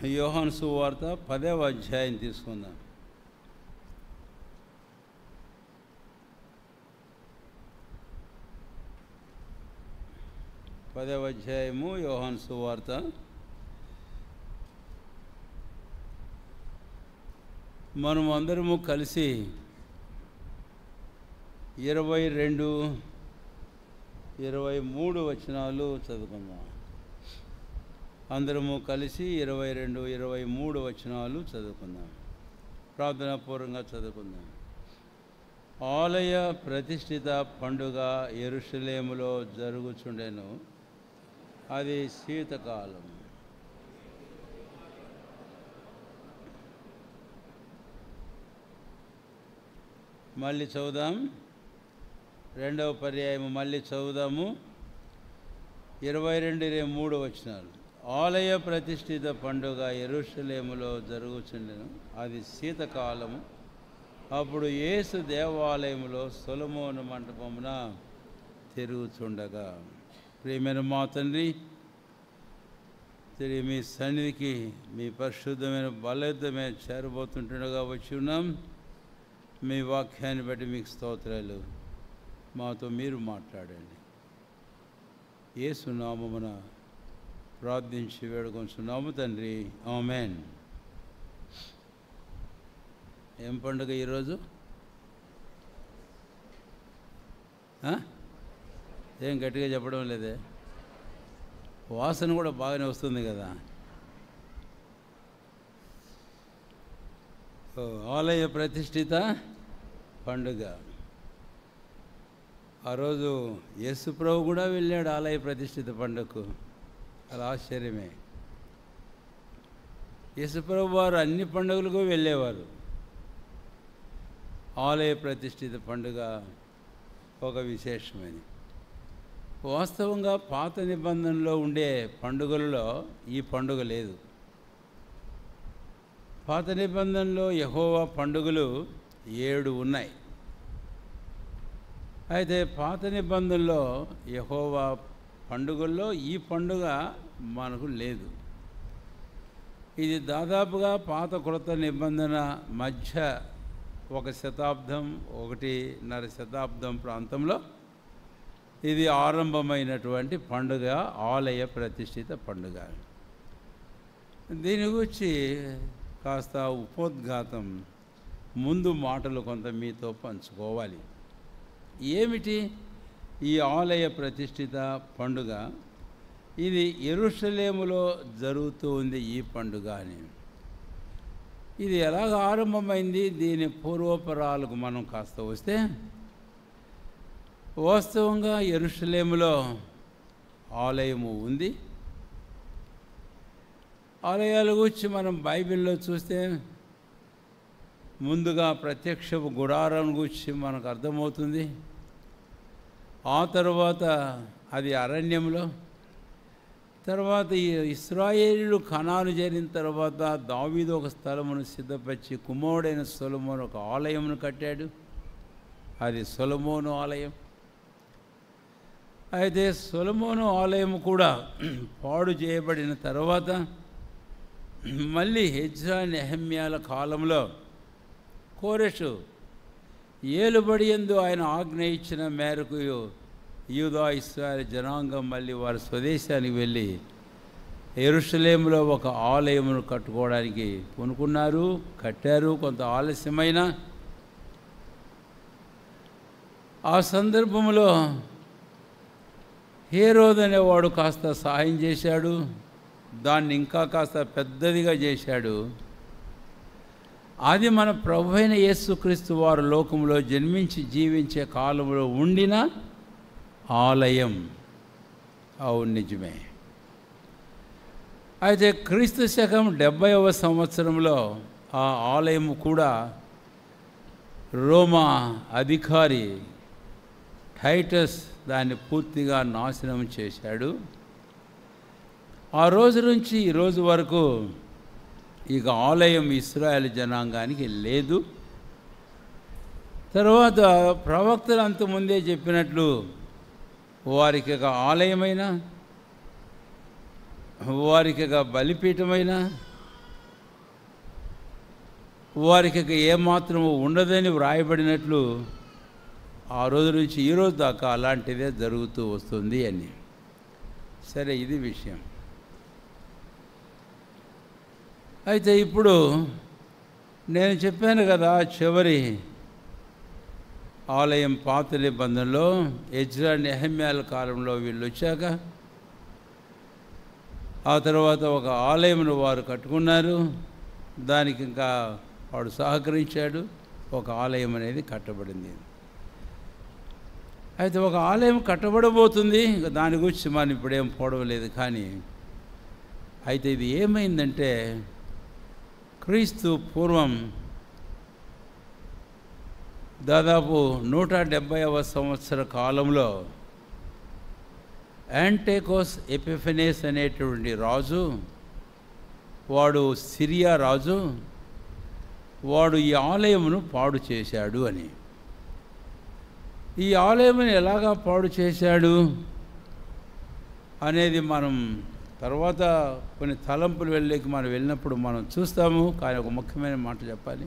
యోహాను సువార్త 10వ అధ్యాయం తీసుకుందాం. పదవ అధ్యాయము యోహాను సువార్త. మనం అందరము కలిసి 22, 23 వచనాలు చదువుకుందాం. అందరము కలిసి 22, 23 వచనాలు చదువుకుందాం. ప్రార్థనాపూర్వకంగా చదువుకుందాం. ఆలయ ప్రతిష్ఠిత పండుగ యెరూషలేములో జరుగుచుండెను. అది శీతకాలం. మళ్ళీ చదువుదాం. రెండవ పర్యాయము మళ్ళీ చదువుదాము. 22, 23 వచనాలు. ఆలయ ప్రతిష్ఠిత పండుగ యెరూషలేములో జరుగుచుండెను. అది శీతకాలము. అప్పుడు యేసు దేవాలయములో సొలొమోను మంటపమున తిరుగుచుండగా. ప్రియమైన మా తండ్రి, తిరిగి మీ సన్నిధికి మీ పరిశుద్ధమైన బలయుద్ధమైన చేరబోతుంటుండగా వచ్చి ఉన్నాం. మీ వాక్యాన్ని బట్టి మీకు స్తోత్రాలు. మాతో మీరు మాట్లాడండి. యేసు నామమున ప్రార్థించి వేడుకొంచున్నాము తండ్రి, ఆమేన్. ఏం పండుగ ఈరోజు? ఏం గట్టిగా చెప్పడం లేదే? వాసన కూడా బాగానే వస్తుంది కదా. ఆలయ ప్రతిష్ఠిత పండుగ. ఆ రోజు యేసు ప్రభు కూడా వెళ్ళాడు ఆలయ ప్రతిష్ఠిత పండుగకు. అలా ఆశ్చర్యమే. యేసు ప్రభు వారు అన్ని పండుగలకు వెళ్ళేవారు. ఆలయ ప్రతిష్ఠిత పండుగ ఒక విశేషమైనది. వాస్తవంగా పాత నిబంధనలో ఉండే పండుగలలో ఈ పండుగ లేదు. పాత నిబంధనలో యెహోవా పండుగలు 7 ఉన్నాయి. అయితే పాత నిబంధనలో యెహోవా పండుగల్లో ఈ పండుగ మనకు లేదు. ఇది దాదాపుగా పాత క్రొత్త నిబంధన మధ్య 1 శతాబ్దం, 1.5 శతాబ్దం ప్రాంతంలో ఇది ఆరంభమైనటువంటి పండుగ, ఆలయ ప్రతిష్ఠిత పండుగ. దీని గురించి కాస్త ఉపోద్ఘాతం, ముందు మాటలు కొంత మీతో పంచుకోవాలి. ఏమిటి ఈ ఆలయ ప్రతిష్ఠిత పండుగ? ఇది యెరూషలేములో జరుగుతూ ఉంది ఈ పండుగ అని. ఇది ఎలాగ ఆరంభమైంది? దీని పూర్వపరాలకు మనం కాస్త వస్తే, వాస్తవంగా యెరూషలేములో ఆలయము ఉంది. ఆలయాల గురించి మనం బైబిల్లో చూస్తే ముందుగా ప్రత్యక్షపు గుడారం గురించి మనకు అర్థమవుతుంది. ఆ తర్వాత అది అరణ్యంలో, తర్వాత ఇశ్రాయేలీయులు కనాను చేరిన తర్వాత దావీదు ఒక స్థలమును సిద్ధపరిచి కుమారుడైన సొలొమోను ఒక ఆలయమును కట్టాడు. అది సొలొమోను ఆలయం. అయితే సొలొమోను ఆలయం కూడా పాడు చేయబడిన తర్వాత మళ్ళీ హెజ్రా నెహెమ్యాల కాలంలో కోరెషు ఏలుబడి యందు ఆయన ఆజ్ఞ ఇచ్చిన మేరకు యూదా ఇశ్రాయేలు జనాంగం మళ్ళీ వారి స్వదేశానికి వెళ్ళి యెరూషలేములో ఒక ఆలయమును కట్టుకోవడానికి పూనుకున్నారు, కట్టారు. కొంత ఆలస్యమైన ఆ సందర్భంలో హేరోదు అనేవాడు కాస్త సహాయం చేశాడు. దాన్ని ఇంకా కాస్త పెద్దదిగా చేశాడు. అది మన ప్రభు అయిన యేసుక్రీస్తు వారు లోకంలో జన్మించి జీవించే కాలంలో ఉండిన ఆలయం. అవును, నిజమే. అయితే క్రీస్తు శకం 70వ సంవత్సరంలో ఆ ఆలయం కూడా రోమా అధికారి టైటస్ దాన్ని పూర్తిగా నాశనం చేశాడు. ఆ రోజు నుంచి ఈ రోజు వరకు ఇక ఆలయం ఇశ్రాయేలు జనాంగానికి లేదు. తర్వాత ప్రవక్తలు అంతకుముందే చెప్పినట్లు వారికి ఒక ఆలయమైన, వారికి ఒక బలిపీఠమైన, వారికి ఏమాత్రం ఉండదని వ్రాయబడినట్లు ఆ రోజు నుంచి ఈ రోజు దాకా అలాంటిదే జరుగుతూ వస్తుంది అని. సరే, ఇది విషయం. అయితే ఇప్పుడు నేను చెప్పాను కదా, చివరి ఆలయం పాత నిబంధనలో ఎజ్రా నెహెమ్యాల కాలంలో వీళ్ళు వచ్చాక ఆ తర్వాత ఒక ఆలయమును వారు కట్టుకున్నారు. దానికి ఇంకా వాడు సహకరించాడు. ఒక ఆలయం అనేది కట్టబడింది. అయితే ఒక ఆలయం కట్టబడబోతుంది. ఇంకా దాని గురించి మనం ఇప్పుడేం పోవలేదు. కానీ అయితే ఇది ఏమైందంటే, క్రీస్తు పూర్వం దాదాపు 170వ సంవత్సర కాలంలో యాంటేకోస్ ఎపిఫెనేస్ అనేటువంటి రాజు, వాడు సిరియా రాజు, వాడు ఈ ఆలయమును పాడు చేశాడు అని. ఈ ఆలయమును ఎలాగా పాడు చేశాడు అనేది మనం తర్వాత కొన్ని తలంపులు మనం వెళ్ళినప్పుడు మనం చూస్తాము. కానీ ఒక ముఖ్యమైన మాట చెప్పాలి.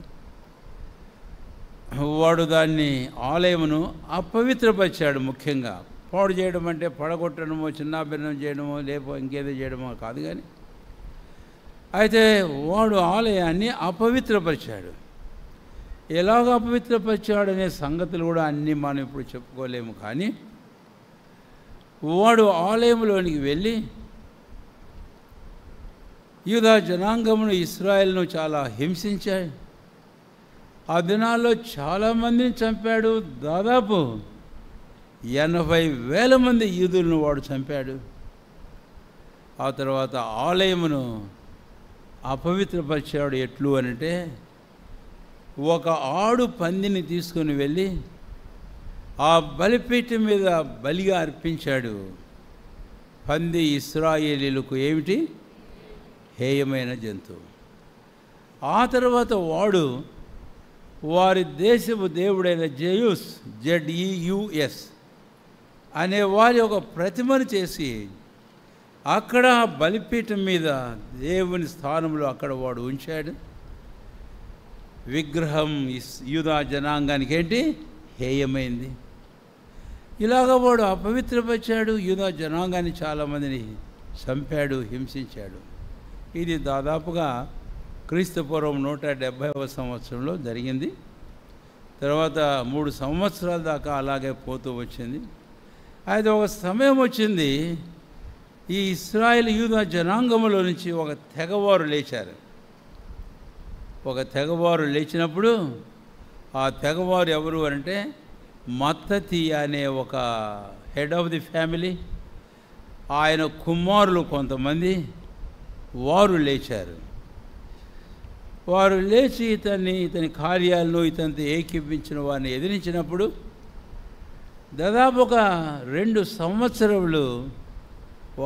వాడు దాన్ని ఆలయమును అపవిత్రపరిచాడు. ముఖ్యంగా పాడు చేయడం అంటే పడగొట్టడమో, చిన్నాభిన్నం చేయడమో, లేపో ఇంకేదో చేయడమో కాదు. కానీ అయితే వాడు ఆలయాన్ని అపవిత్రపరిచాడు. ఎలాగ అపవిత్రపరిచాడు అనే సంగతులు కూడా అన్నీ మనం ఇప్పుడు చెప్పుకోలేము. కానీ వాడు ఆలయంలోనికి వెళ్ళి యూదా జనాంగమును, ఇశ్రాయేలును చాలా హింసించాడు. ఆ దినాల్లో చాలామందిని చంపాడు. దాదాపు 80,000 మంది యూదులను వాడు చంపాడు. ఆ తర్వాత ఆలయమును అపవిత్రపరిచాడు. ఎట్లు అనంటే, ఒక ఆడు పందిని తీసుకొని వెళ్ళి ఆ బలిపీఠం మీద బలిగా అర్పించాడు. పంది ఇశ్రాయేలీలకు ఏమిటి? హేయమైన జంతువు. ఆ తర్వాత వాడు వారి దేశపు దేవుడైన జెయూస్, ZEUS అనే వారి ఒక ప్రతిమను చేసి అక్కడ బలిపీఠం మీద దేవుని స్థానంలో అక్కడ వాడు ఉంచాడు. విగ్రహం యూదా జనాంగానికి ఏంటి? హేయమైంది. ఇలాగ వాడు అపవిత్రపరిచాడు. యూదా జనాంగాన్ని చాలామందిని చంపాడు, హింసించాడు. ఇది దాదాపుగా క్రీస్తుపూర్వం 170వ సంవత్సరంలో జరిగింది. తర్వాత 3 సంవత్సరాల దాకా అలాగే పోతూ వచ్చింది. అయితే ఒక సమయం వచ్చింది, ఈ ఇశ్రాయేలు యూదా జనాంగంలో నుంచి ఒక తెగవారు లేచారు. ఒక తెగవారు లేచినప్పుడు ఆ తెగవారు ఎవరు అంటే, మత్తతి అనే ఒక హెడ్ ఆఫ్ ది ఫ్యామిలీ, ఆయన కుమారులు కొంతమంది వారు లేచారు. వారు లేచి ఇతని కార్యాలను, ఇతనితో ఏకీపించిన వారిని ఎదిరించినప్పుడు దాదాపు ఒక 2 సంవత్సరములు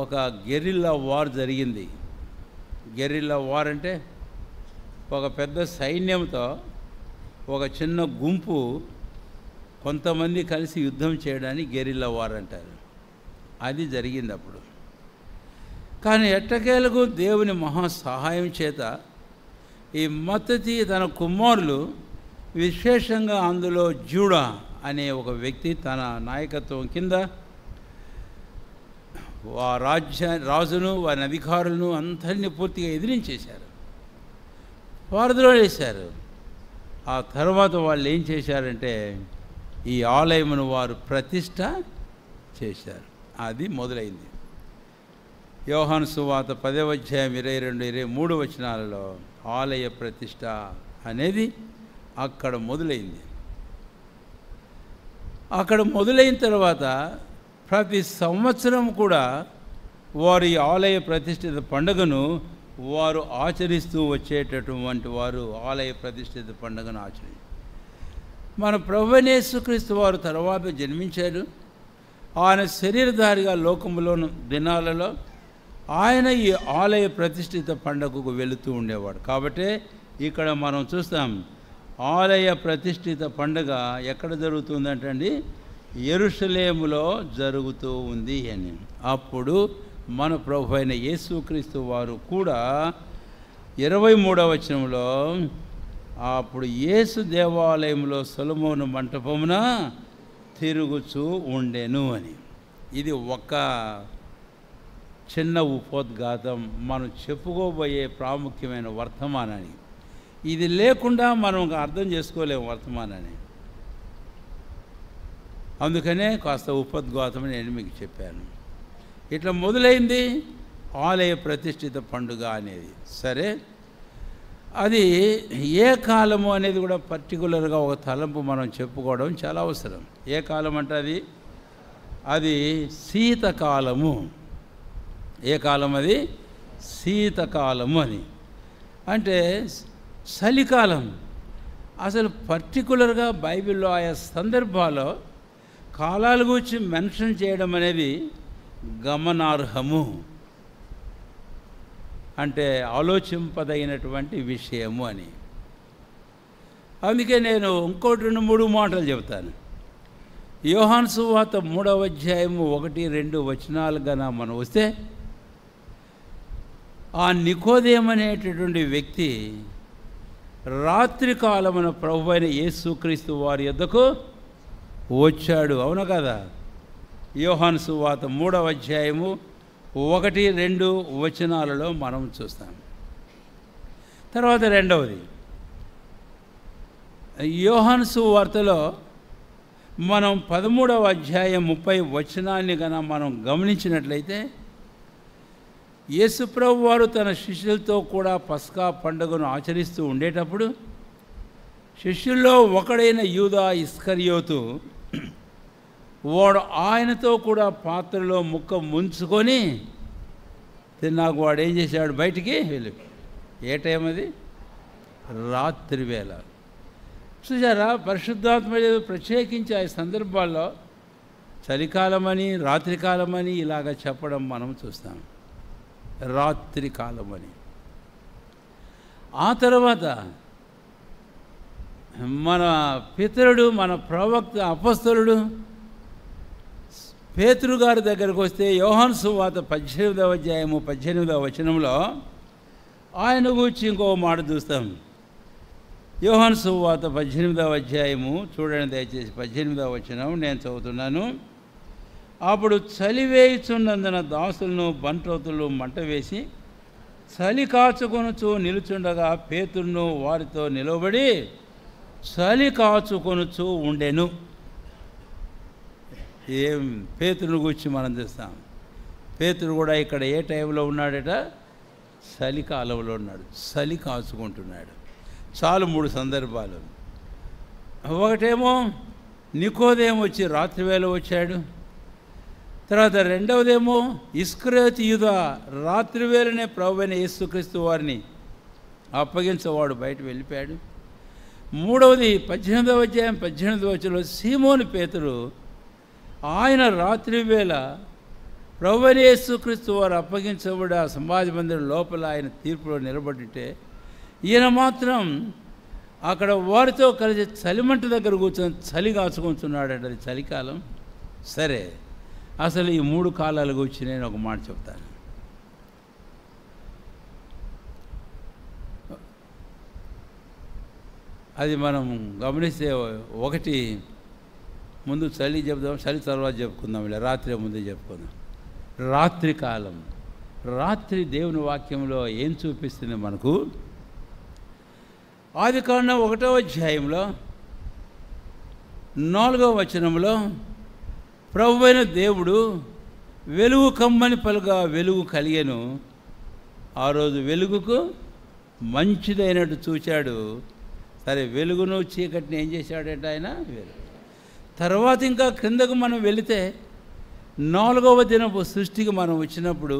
ఒక గెరిల్లా వార్ జరిగింది. గెరిల్లా వార్ అంటే ఒక పెద్ద సైన్యంతో ఒక చిన్న గుంపు కొంతమంది కలిసి యుద్ధం చేయడానికి గెరిల్లా వార్ అంటారు. అది జరిగింది అప్పుడు. కానీ ఎట్టకేలకు దేవుని మహా సహాయం చేత ఈ మత్తతి తన కుమారులు, విశేషంగా అందులో జూడా అనే ఒక వ్యక్తి తన నాయకత్వం కింద రాజును, వారి అధికారులను అందరినీ పూర్తిగా ఎదిరించేశారు, పారద్రోలు వేశారు. ఆ తర్వాత వాళ్ళు ఏం చేశారంటే, ఈ ఆలయమును వారు ప్రతిష్ట చేశారు. అది మొదలైంది. యోహాను సువార్త 10వ అధ్యాయం 22-23 వచనాలలో ఆలయ ప్రతిష్ట అనేది అక్కడ మొదలైంది. అక్కడ మొదలైన తర్వాత ప్రతి సంవత్సరం కూడా వారి ఆలయ ప్రతిష్ఠిత పండుగను వారు ఆచరిస్తూ వచ్చేటటువంటి వారు ఆలయ ప్రతిష్ఠిత పండుగను ఆచరించారు. మన ప్రభువైన యేసుక్రీస్తు వారు తర్వాత జన్మించారు. ఆయన శరీరధారిగా లోకములో దినాలలో ఆయన ఈ ఆలయ ప్రతిష్ఠిత పండుగకు వెళుతూ ఉండేవాడు. కాబట్టి ఇక్కడ మనం చూస్తాం, ఆలయ ప్రతిష్ఠిత పండుగ ఎక్కడ జరుగుతుందంటండి? యెరూషలేములో జరుగుతూ ఉంది అని. అప్పుడు మన ప్రభువైన యేసుక్రీస్తు వారు కూడా 23వ వచనంలో అప్పుడు యేసు దేవాలయంలో సొలొమోను మంటపమున తిరుగుచూ ఉండెను అని. ఇది ఒక చిన్న ఉపోద్ఘాతం, మనం చెప్పుకోబోయే ప్రాముఖ్యమైన వర్తమానాన్ని. ఇది లేకుండా మనం అర్థం చేసుకోలేము వర్తమానాన్ని. అందుకనే కాస్త ఉపోద్ఘాతం నేను మీకు చెప్పాను. ఇట్లా మొదలైంది ఆలయ ప్రతిష్ఠిత పండుగ అనేది. సరే, అది ఏ కాలము అనేది కూడా పర్టికులర్గా ఒక తలంపు మనం చెప్పుకోవడం చాలా అవసరం. ఏ కాలం అంటే అది శీతకాలము. ఏ కాలం అది? శీతకాలము అని అంటే చలికాలం. అసలు పర్టికులర్గా బైబిల్లో ఆయా సందర్భాల్లో కాలాల గురించి మెన్షన్ చేయడం అనేది గమనార్హము, అంటే ఆలోచింపదగినటువంటి విషయము అని. అందుకే నేను ఇంకోటి 2-3 మాటలు చెబుతాను. యోహాను సువార్త 3వ అధ్యాయము 1-2 వచనాలు గన మనం వస్తే, ఆ నికోదేము అనేటటువంటి వ్యక్తి రాత్రి కాలమున ప్రభువైన యేసుక్రీస్తు వారి యొద్దకు వచ్చాడు. అవును కదా? యోహాను సువార్త 3వ అధ్యాయము 1-2 వచనాలలో మనం చూస్తాం. తర్వాత రెండవది, యోహాను సువార్తలో మనం 13వ అధ్యాయం 30 వచనాన్ని కనుక మనం గమనించినట్లయితే, యేసుప్రభు వారు తన శిష్యులతో కూడా పస్కా పండుగను ఆచరిస్తూ ఉండేటప్పుడు శిష్యుల్లో ఒకడైన యూదా ఇస్కరియోతు వాడు ఆయనతో కూడా పాత్రలో ముక్క ముంచుకొని తిన్నాక వాడు ఏం చేశాడు? బయటికి వెళ్ళి. ఏ టైం అది? రాత్రి వేళ. చూసారా, పరిశుద్ధాత్మ ప్రత్యేకించి ఆ సందర్భాల్లో చలికాలమని రాత్రికాలమని ఇలాగ చెప్పడం మనం చూస్తాం. రాత్రి కాలమని. ఆ తర్వాత మన పితరుడు, మన ప్రవక్త అపొస్తలుడు పేతురు గారి దగ్గరకు వస్తే యోహాను సువార్త 18వ అధ్యాయము 18వ వచనంలో ఆయన గురించి ఇంకో మాట చూస్తాం. యోహాను సువార్త 18వ అధ్యాయము చూడండి దయచేసి. 18వ వచనం నేను చదువుతున్నాను. అప్పుడు చలి వేయుచున్నందున దాసులను బంట్రోతులు మంట వేసి చలి కాచుకొనుచు నిలుచుండగా పేతురును వారితో నిలబడి చలి కాచుకొనుచు ఉండెను. ఏం పేతురుని గురించి మనం చూస్తాం. పేతురు కూడా ఇక్కడ ఏ టైంలో ఉన్నాడట? చలికాలంలో ఉన్నాడు, చలి కాచుకుంటున్నాడు. చాలు 3 సందర్భాలు. ఒకటేమో నికోదేము వచ్చి రాత్రివేళ వచ్చాడు. తర్వాత రెండవదేమో ఇస్కరియోతు యూదా రాత్రివేళనే ప్రభువైన యేసుక్రీస్తు వారిని అప్పగించేవాడు బయట వెళ్ళిపోయాడు. మూడవది 18వ అధ్యాయం 18వ వచనంలో సీమోను పేతురు ఆయన రాత్రివేళ ప్రభువైన యేసుక్రీస్తు వారు అప్పగించబడి ఆ సమాజ మందిరం లోపల ఆయన తీర్పులో నిలబడితే, ఈయన మాత్రం అక్కడ వారితో కలిసి చలిమంట దగ్గర కూర్చొని చలి కాచుకుంటున్నాడంట. అది చలికాలం. సరే, అసలు ఈ 3 కాలాల గురించి నేను ఒక మాట చెప్తాను. అది మనం గమనిస్తే, ఒకటి ముందు చలి చెప్దాం, చలి తర్వాత చెప్పుకుందాం, ఇలా రాత్రి ముందు చెప్పుకుందాం. రాత్రి కాలం. రాత్రి దేవుని వాక్యంలో ఏం చూపిస్తుంది మనకు? ఆదికాండం 1వ అధ్యాయంలో 4వ వచనంలో ప్రభువైన దేవుడు వెలుగు కమ్మని పలుగా వెలుగు కలిగెను. ఆ రోజు వెలుగుకు మంచిదైనట్టు చూచాడు. సరే, వెలుగును చీకటిని ఏం చేశాడంటే ఆయన వెలుగు. తర్వాత ఇంకా క్రిందకు మనం వెళితే 4వ దినపు సృష్టికి మనం వచ్చినప్పుడు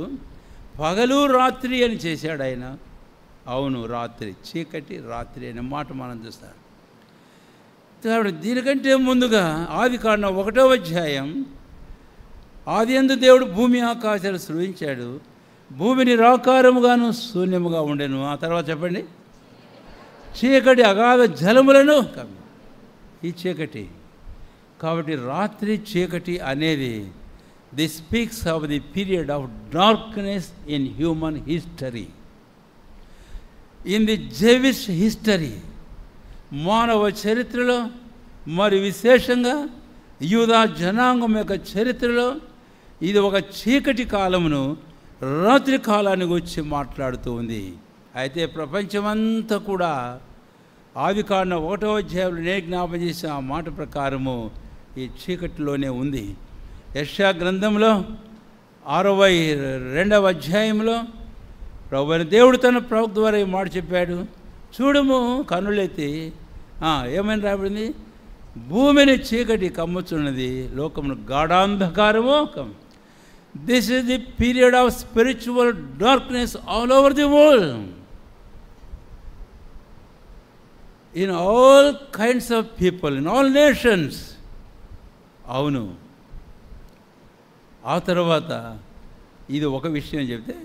పగలు రాత్రి అని చేశాడు ఆయన. అవును, రాత్రి, చీకటి రాత్రి అనే మాట మనం చూస్తాం. కాబట్టి దీనికంటే ముందుగా ఆదికాండం 1వ అధ్యాయం, ఆదియందు దేవుడు భూమి ఆకాశాలు సృజించాడు. భూమి నిరాకారముగాను శూన్యముగా ఉండెను. ఆ తర్వాత చెప్పండి, చీకటి అగాధ జలములను ఈ చీకటి. కాబట్టి రాత్రి చీకటి అనేది this speaks of the period of darkness in human history. In the జెవిష్ history మానవ చరిత్రలో, మరి విశేషంగా యూదా జనాంగం యొక్క చరిత్రలో ఇది ఒక చీకటి కాలమును, రాత్రి కాలాన్ని గురించి మాట్లాడుతూ ఉంది. అయితే ప్రపంచమంతా కూడా ఆదికాండం 1వ అధ్యాయంలో నేను జ్ఞాపకం చేసిన ఆ మాట ప్రకారము ఈ చీకటిలోనే ఉంది. యెషయా గ్రంథంలో 62వ అధ్యాయంలో ప్రభువైన దేవుడు తన ప్రవక్త ద్వారా ఈ మాట చెప్పాడు. చూడము కన్నులెత్తి, ఏమని రాబడింది? భూమిని చీకటి కమ్ముచున్నది, లోకమును గాఢాంధకారము కమ్ము. This is the period of spiritual darkness all over the world. In all kinds of people, in all nations. అవును. ఆ తర్వాత ఇది ఒక విషయం చెప్తే,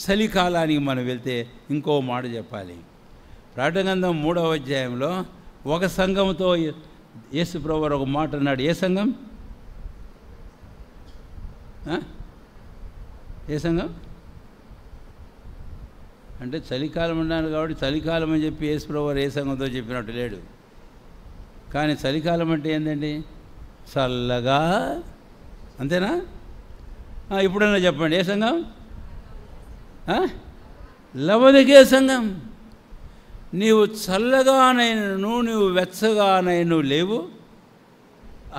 చలికాలానికి మనం వెళ్తే ఇంకో మాట చెప్పాలి. ప్రకటన గ్రంథం 3వ అధ్యాయంలో ఒక సంఘంతో యేసు ప్రభువు ఒక మాట అన్నాడు. ఏ సంఘం? ఏ సంఘం అంటే చలికాలం అన్నాను కాబట్టి చలికాలం అని చెప్పి యేసు ప్రభువు ఏ సంఘంతో చెప్పినట్టు లేడు. కానీ చలికాలం అంటే ఏంటండి? చల్లగా, అంతేనా? ఇప్పుడన్నా చెప్పండి, ఏ సంఘం? లవదికే సంఘం. నీవు చల్లగానైనను నీవు వెచ్చగానైను లేవు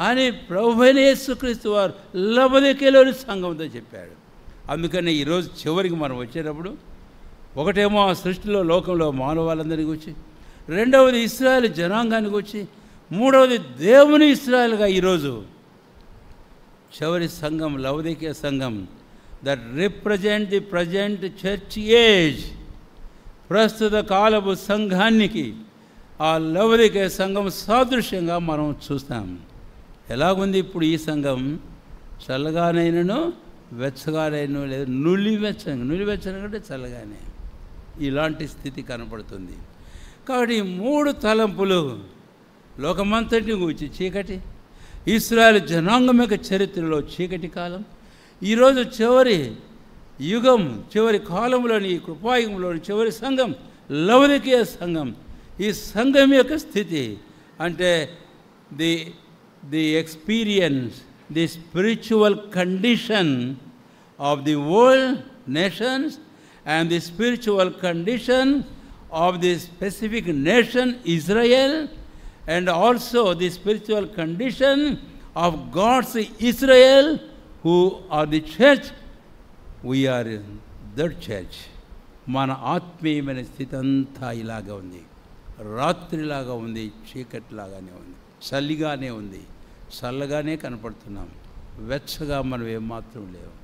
అని ప్రభువైన యేసుక్రీస్తు వారు లవదికేలోని సంఘంతో చెప్పాడు. అందుకని ఈరోజు చివరికి మనం వచ్చేటప్పుడు ఒకటేమో ఆ సృష్టిలో లోకంలో మానవాళ్ళందరికీ వచ్చి, రెండవది ఇశ్రాయేలు జనాంగానికి వచ్చి, మూడవది దేవుని ఇశ్రాయేలుగా ఈరోజు చివరి సంఘం లవదికే సంఘం that represent the present church age. ప్రస్తుత కాలపు సంఘానికి ఆ లవదికే సంఘం సాదృశ్యంగా మనం చూస్తాం. ఎలాగుంది ఇప్పుడు ఈ సంఘం? చల్లగానైనను వెచ్చగానైనా లేదు, నులివెచ్చని కంటే చల్లగానే ఇలాంటి స్థితి కనపడుతుంది. కాబట్టి 3 తలంపులు లోకమంతటిని గురించి చీకటి, ఇశ్రాయేలు జనాంగం యొక్క చరిత్రలో చీకటి కాలం, ఈరోజు చివరి యుగం, చివరి కాలంలోని కృపాయుగంలోని చివరి సంఘం లవదికే సంఘం. ఈ సంఘం యొక్క స్థితి అంటే the experience, the spiritual condition of the world nations and the spiritual condition of the specific nation Israel, and also the spiritual condition of God's Israel who are the church. We are in that church. మన ఆత్మీయమైన స్థితి అంతా ఇలాగా ఉంది, రాత్రిలాగా ఉంది, చీకటిలాగానే ఉంది, చలిగానే ఉంది, చల్లగానే కనపడుతున్నాం, వెచ్చగా మనం ఏమాత్రం లేవు.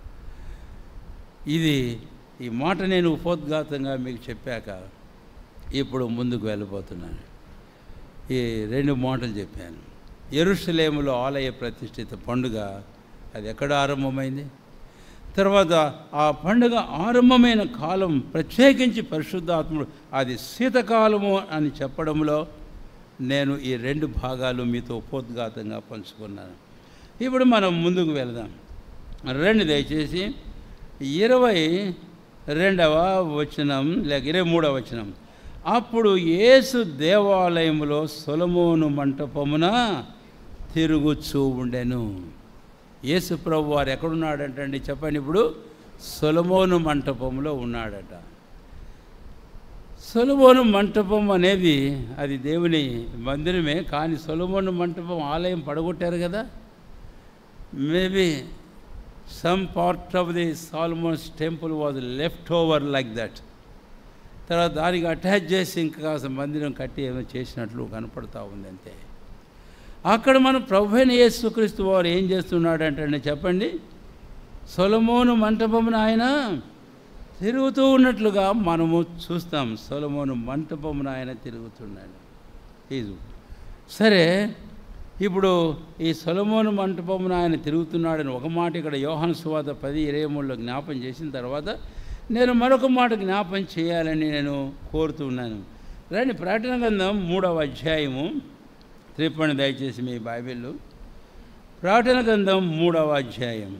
ఈ మాట నేను ఉపోద్ఘాతంగా మీకు చెప్పాక ఇప్పుడు ముందుకు వెళ్ళిపోతున్నాను. ఈ 2 మాటలు చెప్పాను. యెరూషలేములో ఆలయ ప్రతిష్ఠిత పండుగ అది ఎక్కడ ఆరంభమైంది? తర్వాత ఆ పండుగ ఆరంభమైన కాలం ప్రత్యేకించి పరిశుద్ధాత్ముడు అది శీతకాలము అని చెప్పడంలో నేను ఈ 2 భాగాలు మీతో ఉపోద్ఘాతంగా పంచుకున్నాను. ఇప్పుడు మనం ముందుకు వెళదాం. రండి దయచేసి 22వ వచనం లేక 23వ వచనం. అప్పుడు యేసు దేవాలయములో సొలొమోను మంటపమున తిరుగుచూ ఉండెను. యేసు ప్రభు వారు ఎక్కడున్నాడంటండి చెప్పండి? ఇప్పుడు సొలొమోను మంటపంలో ఉన్నాడట. సొలొమోను మంటపం అనేది అది దేవుని మందిరమే, కానీ సొలొమోను మంటపం ఆలయం పడగొట్టారు కదా. Maybe some part of the Solomon's temple was left over like that. తర్వాత దానికి అటాచ్ చేసి ఇంకా మందిరం కట్టి ఏమో చేసినట్లు కనపడతా ఉంది అంతే. అక్కడ మనం ప్రభువైన యేసుక్రీస్తు వారు ఏం చేస్తున్నాడంటే చెప్పండి? సొలొమోను మంటపమున ఆయన తిరుగుతూ ఉన్నట్లుగా మనము చూస్తాం. సొలొమోను మంటపమున ఆయన తిరుగుతున్నాడు. సరే, ఇప్పుడు ఈ సొలొమోను మంటపమున ఆయన తిరుగుతున్నాడని ఒక మాట ఇక్కడ యోహాను సువార్త 10:23లో జ్ఞాపం చేసిన తర్వాత నేను మరొక మాట జ్ఞాపం చేయాలని నేను కోరుతున్నాను. రండి, ప్రకటన గ్రంథం 3వ అధ్యాయము త్రిప్పండి దయచేసి మీ బైబిల్లో. ప్రకటన గ్రంథం 3వ అధ్యాయం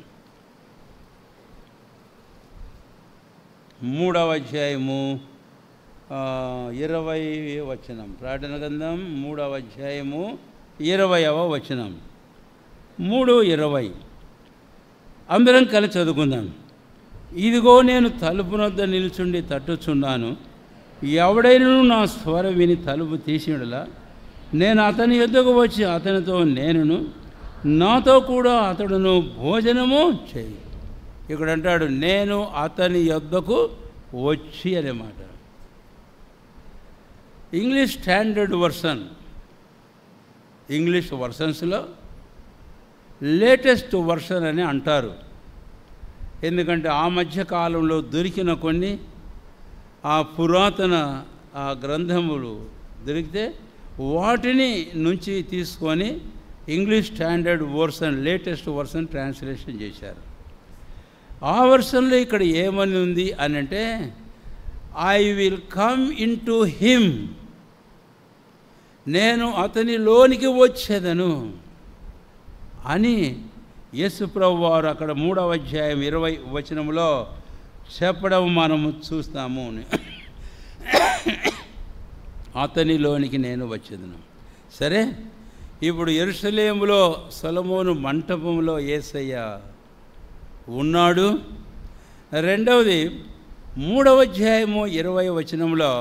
3వ అధ్యాయము 20వ వచనం, ప్రకటన గ్రంథం 3వ అధ్యాయము 20వ వచనం, 3:20. అందరం కలిసి చదువుకుందాం. ఇదిగో నేను తలుపు వద్ద నిలుచుండి తట్టుచున్నాను. ఎవడైనను నా స్వరం విని తలుపు తీసినలా నేను అతని యొద్దకు వచ్చి అతనితో నేనును, నాతో కూడా అతడును భోజనము చేయి. ఇక్కడ అంటాడు నేను అతని యొద్దకు వచ్చి అనే మాట. ఇంగ్లీష్ స్టాండర్డ్ వర్షన్, ఇంగ్లీష్ వర్షన్స్లో లేటెస్ట్ వర్షన్ అని అంటారు. ఎందుకంటే ఆ మధ్య కాలంలో దొరికిన కొన్ని ఆ పురాతన ఆ గ్రంథములు దొరికితే వాటిని నుంచి తీసుకొని English standard version, latest version translation చేశారు. ఆ వర్షన్లో ఇక్కడ ఏమని ఉంది అని అంటే, I will come in to him, నేను అతనిలోనికి వచ్చేదను అని యేసుప్రభు వారు అక్కడ 3వ అధ్యాయం 20 వచనంలో చెప్పడం మనము చూస్తాము. అతనిలోనికి నేను వచ్చేదను. సరే, ఇప్పుడు యెరూషలేములో సొలొమోను మంటపంలో యేసయ్య ఉన్నాడు. రెండవది 3వ అధ్యాయము 20వ వచనంలో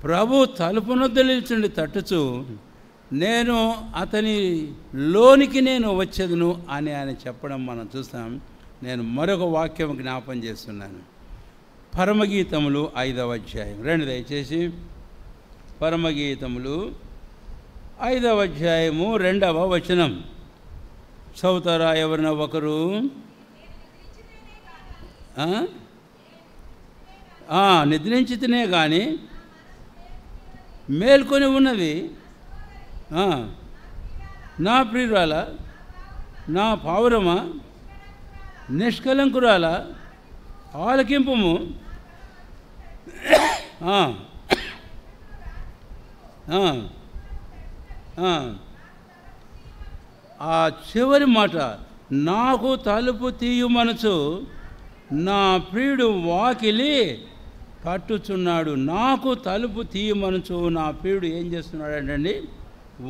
ప్రభు తలుపు నొద్ద నిల్చుండి తట్టుచు నేను అతని లోనికి నేను వచ్చేదను అని ఆయన చెప్పడం మనం చూస్తాం. నేను మరొక వాక్యం జ్ఞాపం చేస్తున్నాను. పరమగీతములు 5వ అధ్యాయం రండి దయచేసి. పరమగీతములు 5వ అధ్యాయము 2వ వచనం చదువుతారా ఎవరిన ఒకరు? నిద్రించితేనే కానీ మేల్కొని ఉన్నది నా ప్రియురాల, నా పావురమా, నిష్కలంకురాల ఆలకింపుము. ఆ చివరి మాట, నాకు తలుపు తీయుమనచు నా ప్రియుడు వాకిలి తట్టుచున్నాడు. నాకు తలుపు తీయమనుచు నా ప్రియుడు ఏం చేస్తున్నాడండి?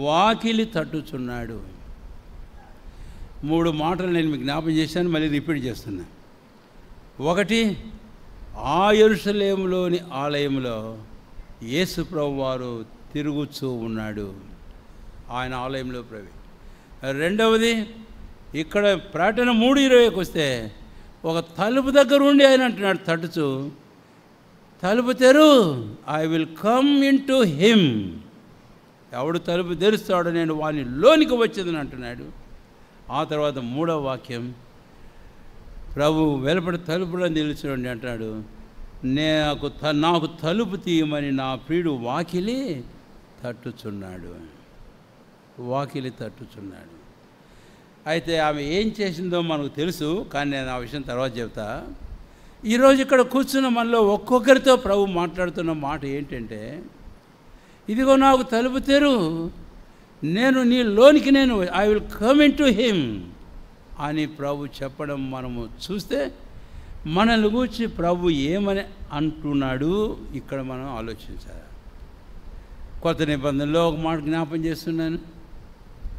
వాకిలి తట్టుచున్నాడు. 3 మాటలు నేను మీకు జ్ఞాపం చేశాను, మళ్ళీ రిపీట్ చేస్తున్నా. ఒకటి, ఆ యెరూషలేములోని ఆలయంలో యేసు ప్రభువు వారు తిరుగుతూ ఉన్నాడు, ఆయన ఆలయంలో రెండవది, ఇక్కడ ప్రకటన 3:20కి వస్తే ఒక తలుపు దగ్గర ఉండి ఆయన అంటున్నాడు తట్టుచు, తలుపు తెరు, I will come in to him. ఎవడు తలుపు తెరుస్తాడో నేను వాని లోనికి వచ్చేదని అంటున్నాడు. ఆ తర్వాత 3వ వాక్యం, ప్రభు వెలుపడి తలుపులో నిలిచినండి అంటాడు, నాకు తలుపు తీయమని నా ప్రియుడు వాకిలి తట్టుచున్నాడు. వాకిలి తట్టుచున్నాడు. అయితే ఆమె ఏం చేసిందో మనకు తెలుసు, కానీ నేను ఆ విషయం తర్వాత చెప్తా. ఈరోజు ఇక్కడ కూర్చున్న మనలో ఒక్కొక్కరితో ప్రభు మాట్లాడుతున్న మాట ఏంటంటే, ఇదిగో నాకు తలుపు తెరు, నేను నీ లోనికి నేను I will come in to him అని ప్రభు చెప్పడం మనము చూస్తే, మనల్ని గురించి ప్రభు ఏమని అంటున్నాడు ఇక్కడ మనం ఆలోచించాలి. కొత్త నిబంధనలో ఒక మాట జ్ఞాపం చేస్తున్నాను.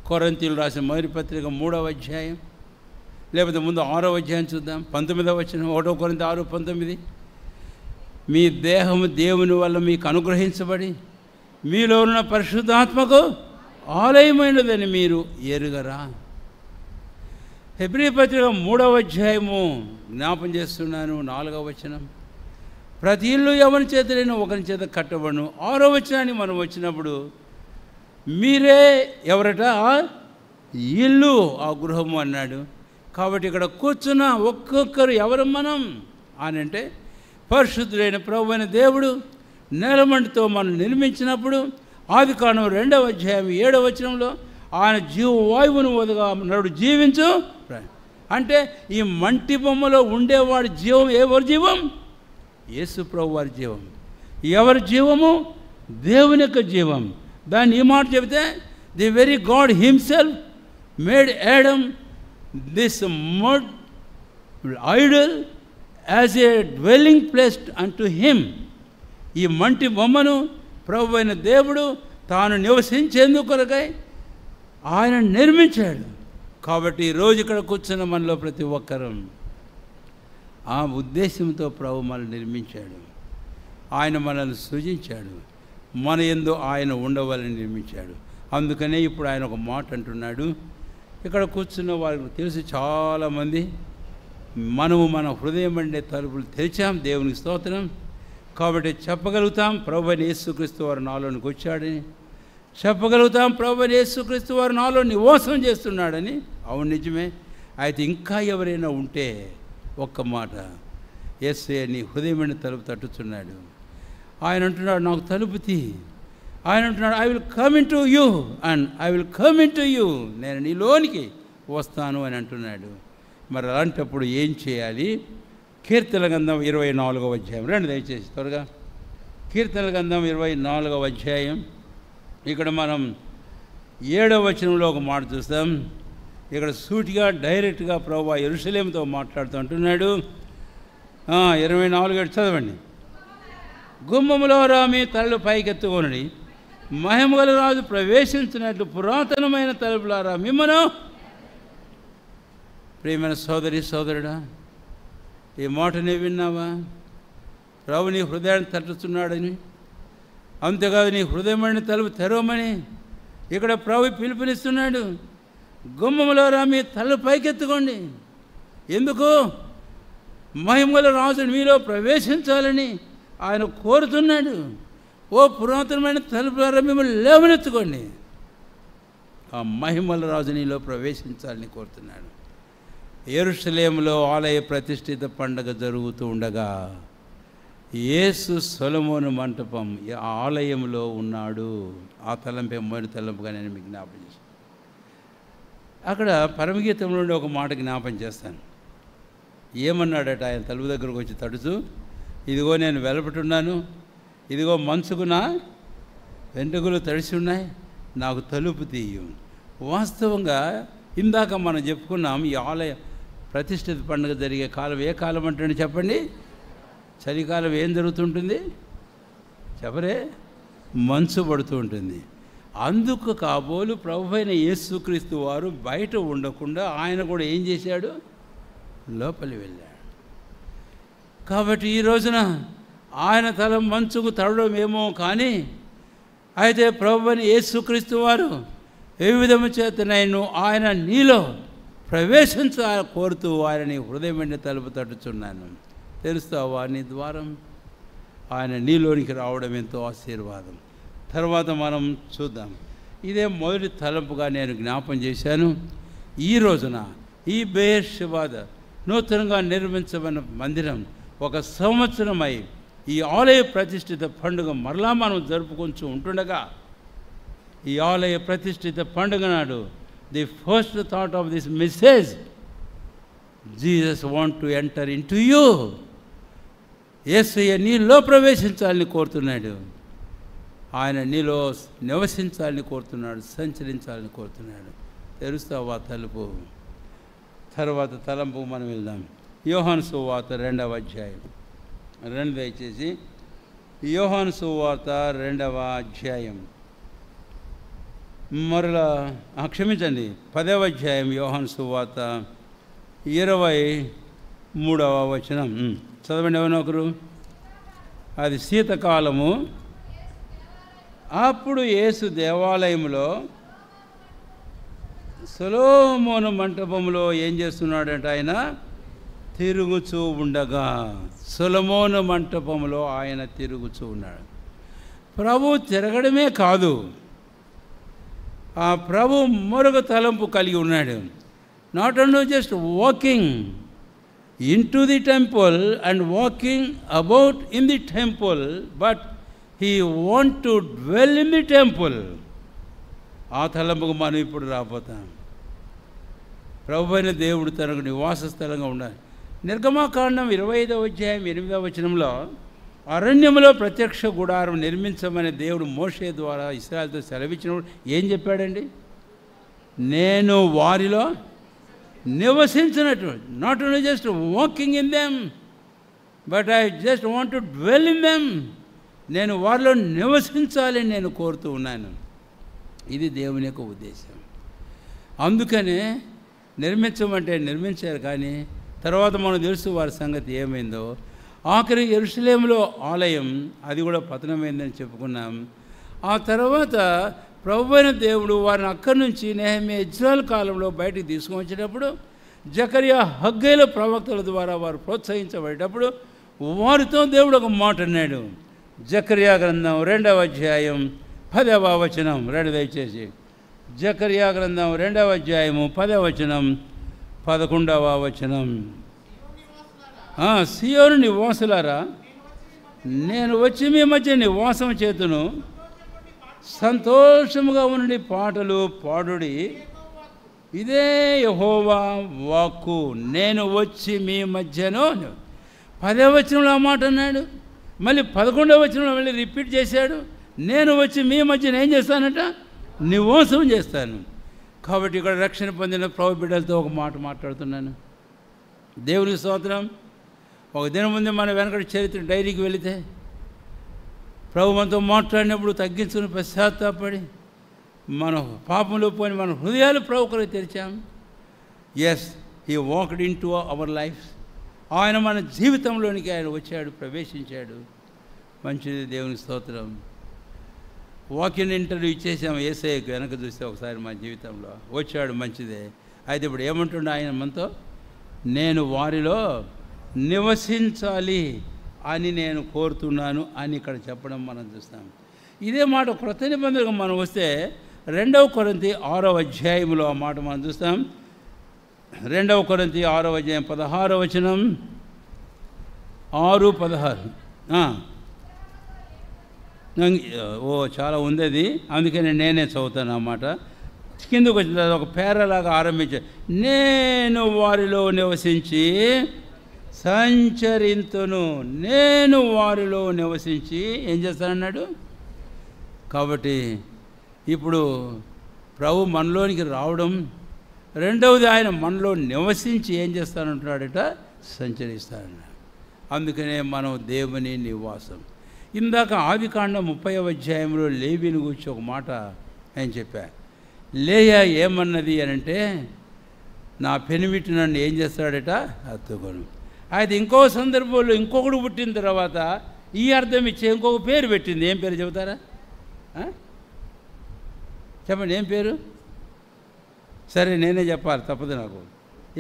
కొరింథీయులు రాసిన మొదటి పత్రిక 3వ అధ్యాయం, లేకపోతే ముందు 6వ అధ్యాయం చూద్దాం. 19వ వచనం, 1 కొరింథీ 6:19, మీ దేహము దేవుని వల్ల మీకు అనుగ్రహించబడి మీలో ఉన్న పరిశుద్ధాత్మకు ఆలయమైనదని మీరు ఎరుగరా. హెబ్రీ పత్రిక 3వ అధ్యాయము జ్ఞాపం చేస్తున్నాను, 4వ వచనం, ప్రతి ఇల్లు ఎవరి చేతనైనా ఒకరి చేత కట్టబడును. 6వ వచనాన్ని మనం వచ్చినప్పుడు, మీరే ఎవరట? ఇల్లు, ఆ గృహము అన్నాడు. కాబట్టి ఇక్కడ కూర్చున్న ఒక్కొక్కరు ఎవరు మనం అని అంటే, పరిశుద్ధుడైన ప్రభువైన దేవుడు నేలమంటితో మనం నిర్మించినప్పుడు ఆదికాండం 2వ అధ్యాయం 7వ వచనంలో ఆయన జీవవాయువును వదగా నరుడు జీవించు అంటే, ఈ మంటి బొమ్మలో ఉండేవాడి జీవం ఎవరి జీవం? యేసు ప్రభు వారి జీవం. ఎవరి జీవము? దేవుని యొక్క జీవం. దాన్ని ఈ మాట చెబితే, the very God himself made Adam this mud idol as a dwelling place unto him. ఈ మంటి బొమ్మను ప్రభు అయిన దేవుడు తాను నివసించేందుకు కొరకై ఆయన నిర్మించాడు. కాబట్టి ఈరోజు ఇక్కడ కూర్చున్న మనలో ప్రతి ఒక్కరూ ఆ ఉద్దేశంతో ప్రభు మనల్ని నిర్మించాడు. ఆయన మనల్ని సృజించాడు. మన యందు ఆయన ఉండవాలని నిర్మించాడు. అందుకనే ఇప్పుడు ఆయన ఒక మాట అంటున్నాడు. ఇక్కడ కూర్చున్న వారికి తెలుసు చాలామంది, మనము మన హృదయం అండే తలుపులు తెరిచాం. దేవునికి స్తోత్రం. కాబట్టి చెప్పగలుగుతాం ప్రభు అయిన యేసుక్రీస్తు వారు నాలోనికి వచ్చాడని, చెప్పగలుగుతాం ప్రభు అయిన యేసుక్రీస్తు వారు నాలో నివాసం చేస్తున్నాడని. అవును, నిజమే. అయితే ఇంకా ఎవరైనా ఉంటే ఒక్క మాట, యేసయ్య నీ హృదయమైన తలుపు తట్టుతున్నాడు. ఆయన అంటున్నాడు, నాకు తలుపు తీ. ఆయన అంటున్నాడు, I will come in to you and I will come in to you, నేను నీలోనికి వస్తాను అని అంటున్నాడు. మరి అలాంటప్పుడు ఏం చేయాలి? కీర్తన గ్రంథం 24వ అధ్యాయం రండి దయచేసి త్వరగా. కీర్తన గ్రంథం 24వ అధ్యాయం. ఇక్కడ మనం 7వ వచనంలో ఒక మాట చూస్తాం. ఇక్కడ సూటిగా డైరెక్ట్గా ప్రభువా యెరూషలేముతో మాట్లాడుతూ అంటున్నాడు. 24 చదవండి. గుమ్మములో రా మీ తలలు పైకెత్తుకొనుడి, మహిమగల రాజు ప్రవేశించినట్లు పురాతనమైన తలుపులారా మిమ్మను. ప్రియమైన సోదరి సోదరుడా, ఈ మాటనే విన్నావా? ప్రభు నీ హృదయాన్ని తట్టుతున్నాడని, అంతేకాదు నీ హృదయమైన తలుపు తెరవమని ఇక్కడ ప్రభు పిలుపునిస్తున్నాడు. గుమ్మములో రా మీ తలలు పైకెత్తుకోండి. ఎందుకు? మహిమగల రాజు మీలో ప్రవేశించాలని ఆయన కోరుతున్నాడు. ఓ పురాతనమైన తలుపులారా మిమ్మల్ని లేవనెత్తుకోండి. ఆ మహిమల రాజు నీలో ప్రవేశించాలని కోరుతున్నాడు. యెరూషలేములో ఆలయ ప్రతిష్ఠిత పండుగ జరుగుతూ ఉండగా యేసు సొలొమోను మంటపం ఆ ఆలయంలో ఉన్నాడు. ఆ తలంపే మొదటి తలంపుగా నేను మీకు జ్ఞాపం చేశాను. అక్కడ పరమగీతం నుండి ఒక మాట జ్ఞాపం చేస్తాను. ఏమన్నాడట ఆయన తలుపు దగ్గరకు వచ్చి తడుచు, ఇదిగో నేను వెలపటున్నాను, ఇదిగో మనసుకు నా వెంట్రుకలు తడిసి ఉన్నాయి, నాకు తలుపు తీయు. వాస్తవంగా ఇందాక మనం చెప్పుకున్నాం, ఈ ఆలయ ప్రతిష్ఠిత పండుగ జరిగే కాలం ఏ కాలం అంటే చెప్పండి? చలికాలం. ఏం జరుగుతుంటుంది చెప్పరే? మంచు పడుతూ ఉంటుంది. అందుకు కాబోలు ప్రభు అయిన యేసుక్రీస్తు వారు బయట ఉండకుండా ఆయన కూడా ఏం చేశాడు? లోపలి వెళ్ళాడు. కాబట్టి ఈ రోజున ఆయన తల మంచుకు తడడం ఏమో కానీ, అయితే ప్రభు అయిన యేసుక్రీస్తు వారు ఏ విధము చేత నేను ఆయన నీలో ప్రవేశించాలని కోరుతూ ఆయనని హృదయమైన తలుపు తట్టుచున్నాను. తెలుస్తావా? నీ ద్వారం ఆయన నీలోనికి రావడం ఎంతో ఆశీర్వాదం. తర్వాత మనం చూద్దాం. ఇదే మొదటి తలంపుగా నేను జ్ఞాపం చేశాను. ఈ రోజున ఈ బెయేర్షెబాద నూతనంగా నిర్మించబడిన మందిరం 1 సంవత్సరమై ఈ ఆలయ ప్రతిష్ఠిత పండుగ మరలా మనం జరుపుకుంటూ ఉంటుండగా, ఈ ఆలయ ప్రతిష్ఠిత పండుగ నాడు the first thought of this message, Jesus want to enter in to you. యేసయ్య నీలో ప్రవేశించాలని కోరుతున్నాడు. ఆయన నీలో నివసించాలని కోరుతున్నాడు, సంచరించాలని కోరుతున్నాడు. తెరుస్తావా తలుపు? తర్వాత తలంపు మనం వెళ్దాం. యోహాను సువార్త 2వ అధ్యాయం దయచేసి. యోహాను సువార్త 2వ అధ్యాయం మరలా క్షమించండి 10వ అధ్యాయం యోహాను సువార్త 23వ వచనం చదవండి ఎవరో ఒకరు. అది శీతకాలము. అప్పుడు యేసు దేవాలయంలో సొలొమోను మంటపంలో ఏం చేస్తున్నాడంటే ఆయన తిరుగుచూ ఉండగా, సొలొమోను మంటపంలో ఆయన తిరుగుచూ ఉన్నాడు. ప్రభు తిరగడమే కాదు, ఆ ప్రభు మరొక తలంపు కలిగి ఉన్నాడు. Not only just walking into the temple and walking about in the temple, but he want to dwell in the temple. ఆ తలంపుకు మనం ఇప్పుడు రాబోతాం. ప్రభు అయిన దేవుడు తనకు నివాస స్థలంగా ఉండాలి. నిర్గమాకాండం 25వ అధ్యాయం 8వ వచనంలో అరణ్యంలో ప్రత్యక్ష గుడారం నిర్మించమని దేవుడు మోషే ద్వారా ఇశ్రాయేలుతో సెలవిచ్చినప్పుడు ఏం చెప్పాడండి? నేను వారిలో నివసించినట్టు. Not only just walking in them, but I just want to dwell in them. నేను వారిలో నివసించాలని నేను కోరుతూ ఉన్నాను. ఇది దేవుని యొక్క ఉద్దేశం. అందుకనే నిర్మించమంటే నిర్మించారు, కానీ తర్వాత మనం తెలుసు వారి సంగతి ఏమైందో. ఆఖరి యెరూషలేములో ఆలయం అది కూడా పతనమైందని చెప్పుకున్నాం. ఆ తర్వాత ప్రభువైన దేవుడు వారిని అక్కడి నుంచి నెహెమ్యా ఇజ్రాయెల్ కాలంలో బయటికి తీసుకొని వచ్చేటప్పుడు జకర్యా హగ్గైల ప్రవక్తల ద్వారా వారు ప్రోత్సహించబడేటప్పుడు వారితో దేవుడు ఒక మాట అన్నాడు. జకర్యా గ్రంథం 2వ అధ్యాయం 10వ వచనం. దయచేసి జకర్యా గ్రంథం 2వ అధ్యాయము 10వ వచనం 11వ వచనం. సియోను నివాసులారా, నేను వచ్చి మీ మధ్య నివాసం చేతును, సంతోషముగా ఉండి పాటలు పాడుడి, ఇదే యెహోవా వాక్కు. నేను వచ్చి మీ మధ్యను 10వ వచనంలో ఆ మాట అన్నాడు. మళ్ళీ 11వ వచనంలో మళ్ళీ రిపీట్ చేశాడు. నేను వచ్చి మీ మధ్యన ఏం చేస్తానట? నివాసం చేస్తాను. కాబట్టి ఇక్కడ రక్షణ పొందిన ప్రభు బిడ్డలతో ఒక మాట మాట్లాడుతున్నాను. దేవుని స్తోత్రం. ఒక దినం ముందు మన వెనకటి చరిత్ర డైరీకి వెళితే ప్రభు మనతో మాట్లాడినప్పుడు తగ్గించుకుని పశ్చాత్తాపడి మన పాపంలో పోని మన హృదయాలు ప్రభు కొరకు తెరిచాం. Yes, he walked in to our life. ఆయన మన జీవితంలోనికి ఆయన వచ్చాడు, ప్రవేశించాడు. మంచిది, దేవుని స్తోత్రం. వాకింగ్ ఇంటర్వ్యూ ఇచ్చేసాము యేసయ్యకు. వెనక చూస్తే ఒకసారి మా జీవితంలో వచ్చాడు, మంచిదే. అయితే ఇప్పుడు ఏమంటుండే ఆయన మనతో? నేను వారిలో నివసించాలి అని నేను కోరుతున్నాను అని ఇక్కడ చెప్పడం మనం చూస్తాం. ఇదే మాట క్రొత్త నిబంధనకు మనం వస్తే 2వ కొరింథీ 6వ అధ్యాయంలో ఆ మాట మనం చూస్తాం. 2వ కొరింథీ 6వ అధ్యాయం 16వ వచనం. 6:16. చాలా ఉంది అది, అందుకని నేనే చదువుతాను అన్నమాట. కిందకు వచ్చిన ఒక పేరలాగా ఆరంభించా. నేను వారిలో నివసించి సంచరింతును. నేను వారిలో నివసించి ఏం చేస్తానన్నాడు? కాబట్టి ఇప్పుడు ప్రభు మనలోనికి రావడం, రెండవది ఆయన మనలో నివసించి ఏం చేస్తానంటున్నాడట? సంచరిస్తాడన్నాడు. అందుకనే మనం దేవుని నివాసం. ఇందాక ఆదికాండం 30వ అధ్యాయంలో లేవీని గురించి ఒక మాట ఆయన చెప్పారు. లేయా ఏమన్నది అని అంటే, నా పెనిమిటి నన్ను ఏం చేస్తాడట? హత్తుకొను. అయితే ఇంకో సందర్భంలో ఇంకొకడు పుట్టిన తర్వాత ఈ అర్థం ఇచ్చే ఇంకొక పేరు పెట్టింది. ఏం పేరు చెబుతారా? చెప్పండి, ఏం పేరు? సరే, నేనే చెప్పాలి, తప్పదు నాకు.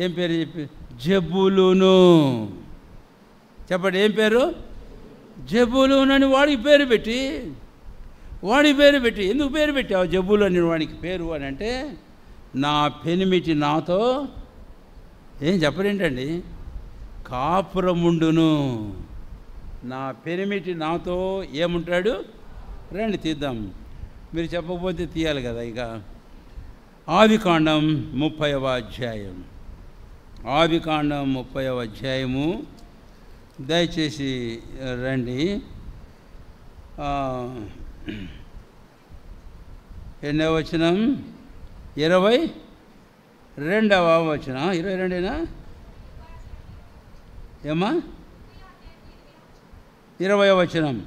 ఏం పేరు చెప్పి? జబూలూను. చెప్పండి, ఏం పేరు? జబూలూను అని వాడికి పేరు పెట్టి ఎందుకు పేరు పెట్టావు జబూలు అని వాడికి పేరు అని అంటే, నా పెనిమిటి నాతో ఏం చెప్పరేంటండి? కాపురముండును. నా పెనిమిటి నాతో ఏముంటాడు? రండి తీద్దాం. మీరు చెప్పకపోతే తీయాలి కదా. ఇక ఆదికాండం 30వ అధ్యాయం. ఆదికాండం 30వ అధ్యాయము దయచేసి రండి. ఎన్నో వచనం? 22వ వచనం. 22ఏనా ఏమా? 20వ వచనం.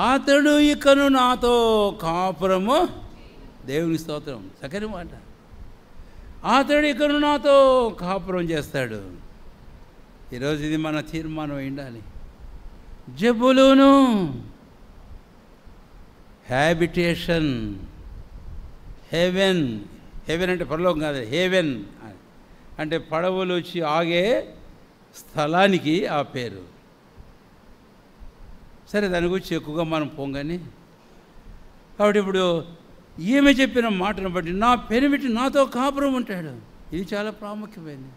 అతడు ఇకను నాతో కాపురము. దేవుని స్తోత్రం. చక్కని మాట. అతడు ఇకను నాతో కాపురం చేస్తాడు. ఈరోజు ఇది మన తీర్మానం ఉండాలి. జబూలూను హ్యాబిటేషన్, హెవెన్. హెవెన్ అంటే పరలోకం కాదు, హెవెన్ అంటే పడవలు వచ్చి ఆగే స్థలానికి ఆ పేరు. సరే, దాని గురించి ఎక్కువగా మనం పోంగాని. కాబట్టి ఇప్పుడు ఈమె చెప్పిన మాటను బట్టి నా పెనిమిటి నాతో కాపురం ఉంటాడు. ఇది చాలా ప్రాముఖ్యమైనది.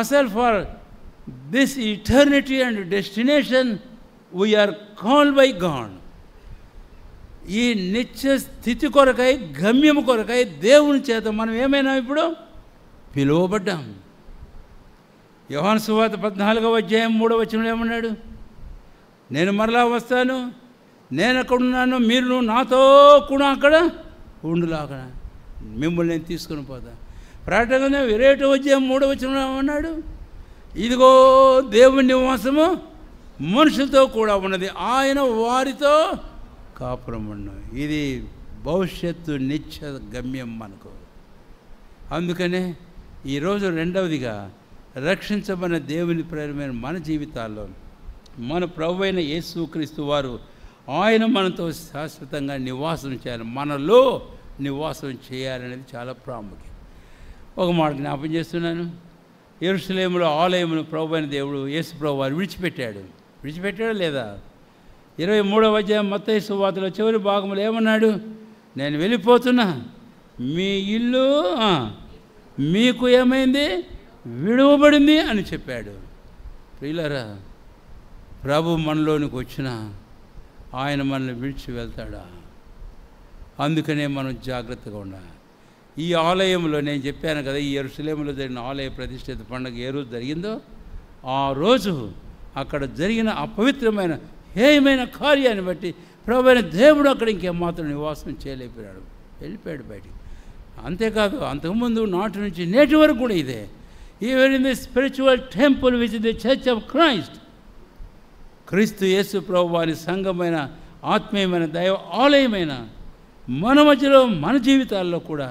అసలు for this eternity and destination we are called by God. ఈ నిత్య స్థితి కొరకై, గమ్యము కొరకై దేవుని చేత మనం ఏమైనా ఇప్పుడు పిలువబడ్డాం. యోహాను సువార్త 14వ అధ్యాయం 3వ వచనంలో ఏమన్నాడు? నేను మరలా వస్తాను, నేను అక్కడ ఉన్నాను, మీరు నాతో కూడా అక్కడ ఉండులాగా. మిమ్మల్ని నేను తీసుకుని పోతా. ప్రకటన 21వ అధ్యాయం 3వ వచనంలో అన్నాడు, ఇదిగో దేవుని నివాసము మనుషులతో కూడా ఉన్నది, ఆయన వారితో కాపురం ఉన్నాం. ఇది భవిష్యత్తు నిత్య గమ్యం మనకు. అందుకనే ఈరోజు రెండవదిగా రక్షించబడిన దేవుని ప్రేరమైన మన జీవితాల్లో మన ప్రభు అయిన యేసుక్రీస్తు వారు ఆయన మనతో శాశ్వతంగా నివాసం చేయాలి, మనలో నివాసం చేయాలనేది చాలా ప్రాముఖ్యం. ఒక మాట జ్ఞాపం చేస్తున్నాను. యెరూషలేములో ఆలయమును ప్రభు అయిన దేవుడు యేసు ప్రభు వారు విడిచిపెట్టాడా లేదా? 23వ అధ్యాయం మత్తయి సువార్తలో చివరి భాగంలో ఏమన్నాడు? నేను వెళ్ళిపోతున్నా, మీ ఇల్లు మీకు ఏమైంది? విడువబడింది అని చెప్పాడు. ప్రియులారా, ప్రభు మనలోనికి వచ్చినా ఆయన మనల్ని విడిచి వెళ్తాడా? అందుకనే మనం జాగ్రత్తగా ఉండాలి. ఈ ఆలయంలో నేను చెప్పాను కదా, ఈ యెరూషలేములో జరిగిన ఆలయ ప్రతిష్ఠిత పండుగ ఏ రోజు జరిగిందో ఆ రోజు అక్కడ జరిగిన అపవిత్రమైన హేయమైన కార్యాన్ని బట్టి ప్రభు అయిన దేవుడు అక్కడ ఇంకేమాత్రం నివాసం చేయలేకపోయాడు, వెళ్ళిపోయాడు బయటికి. అంతేకాదు, అంతకుముందు నాటి నుంచి నేటి వరకు కూడా ఇదే. Even in the spiritual temple which is the church of Christ, క్రీస్తు యేసు ప్రభు వారి సంఘమైన ఆత్మీయమైన దైవ ఆలయమైన మన మధ్యలో మన జీవితాల్లో కూడా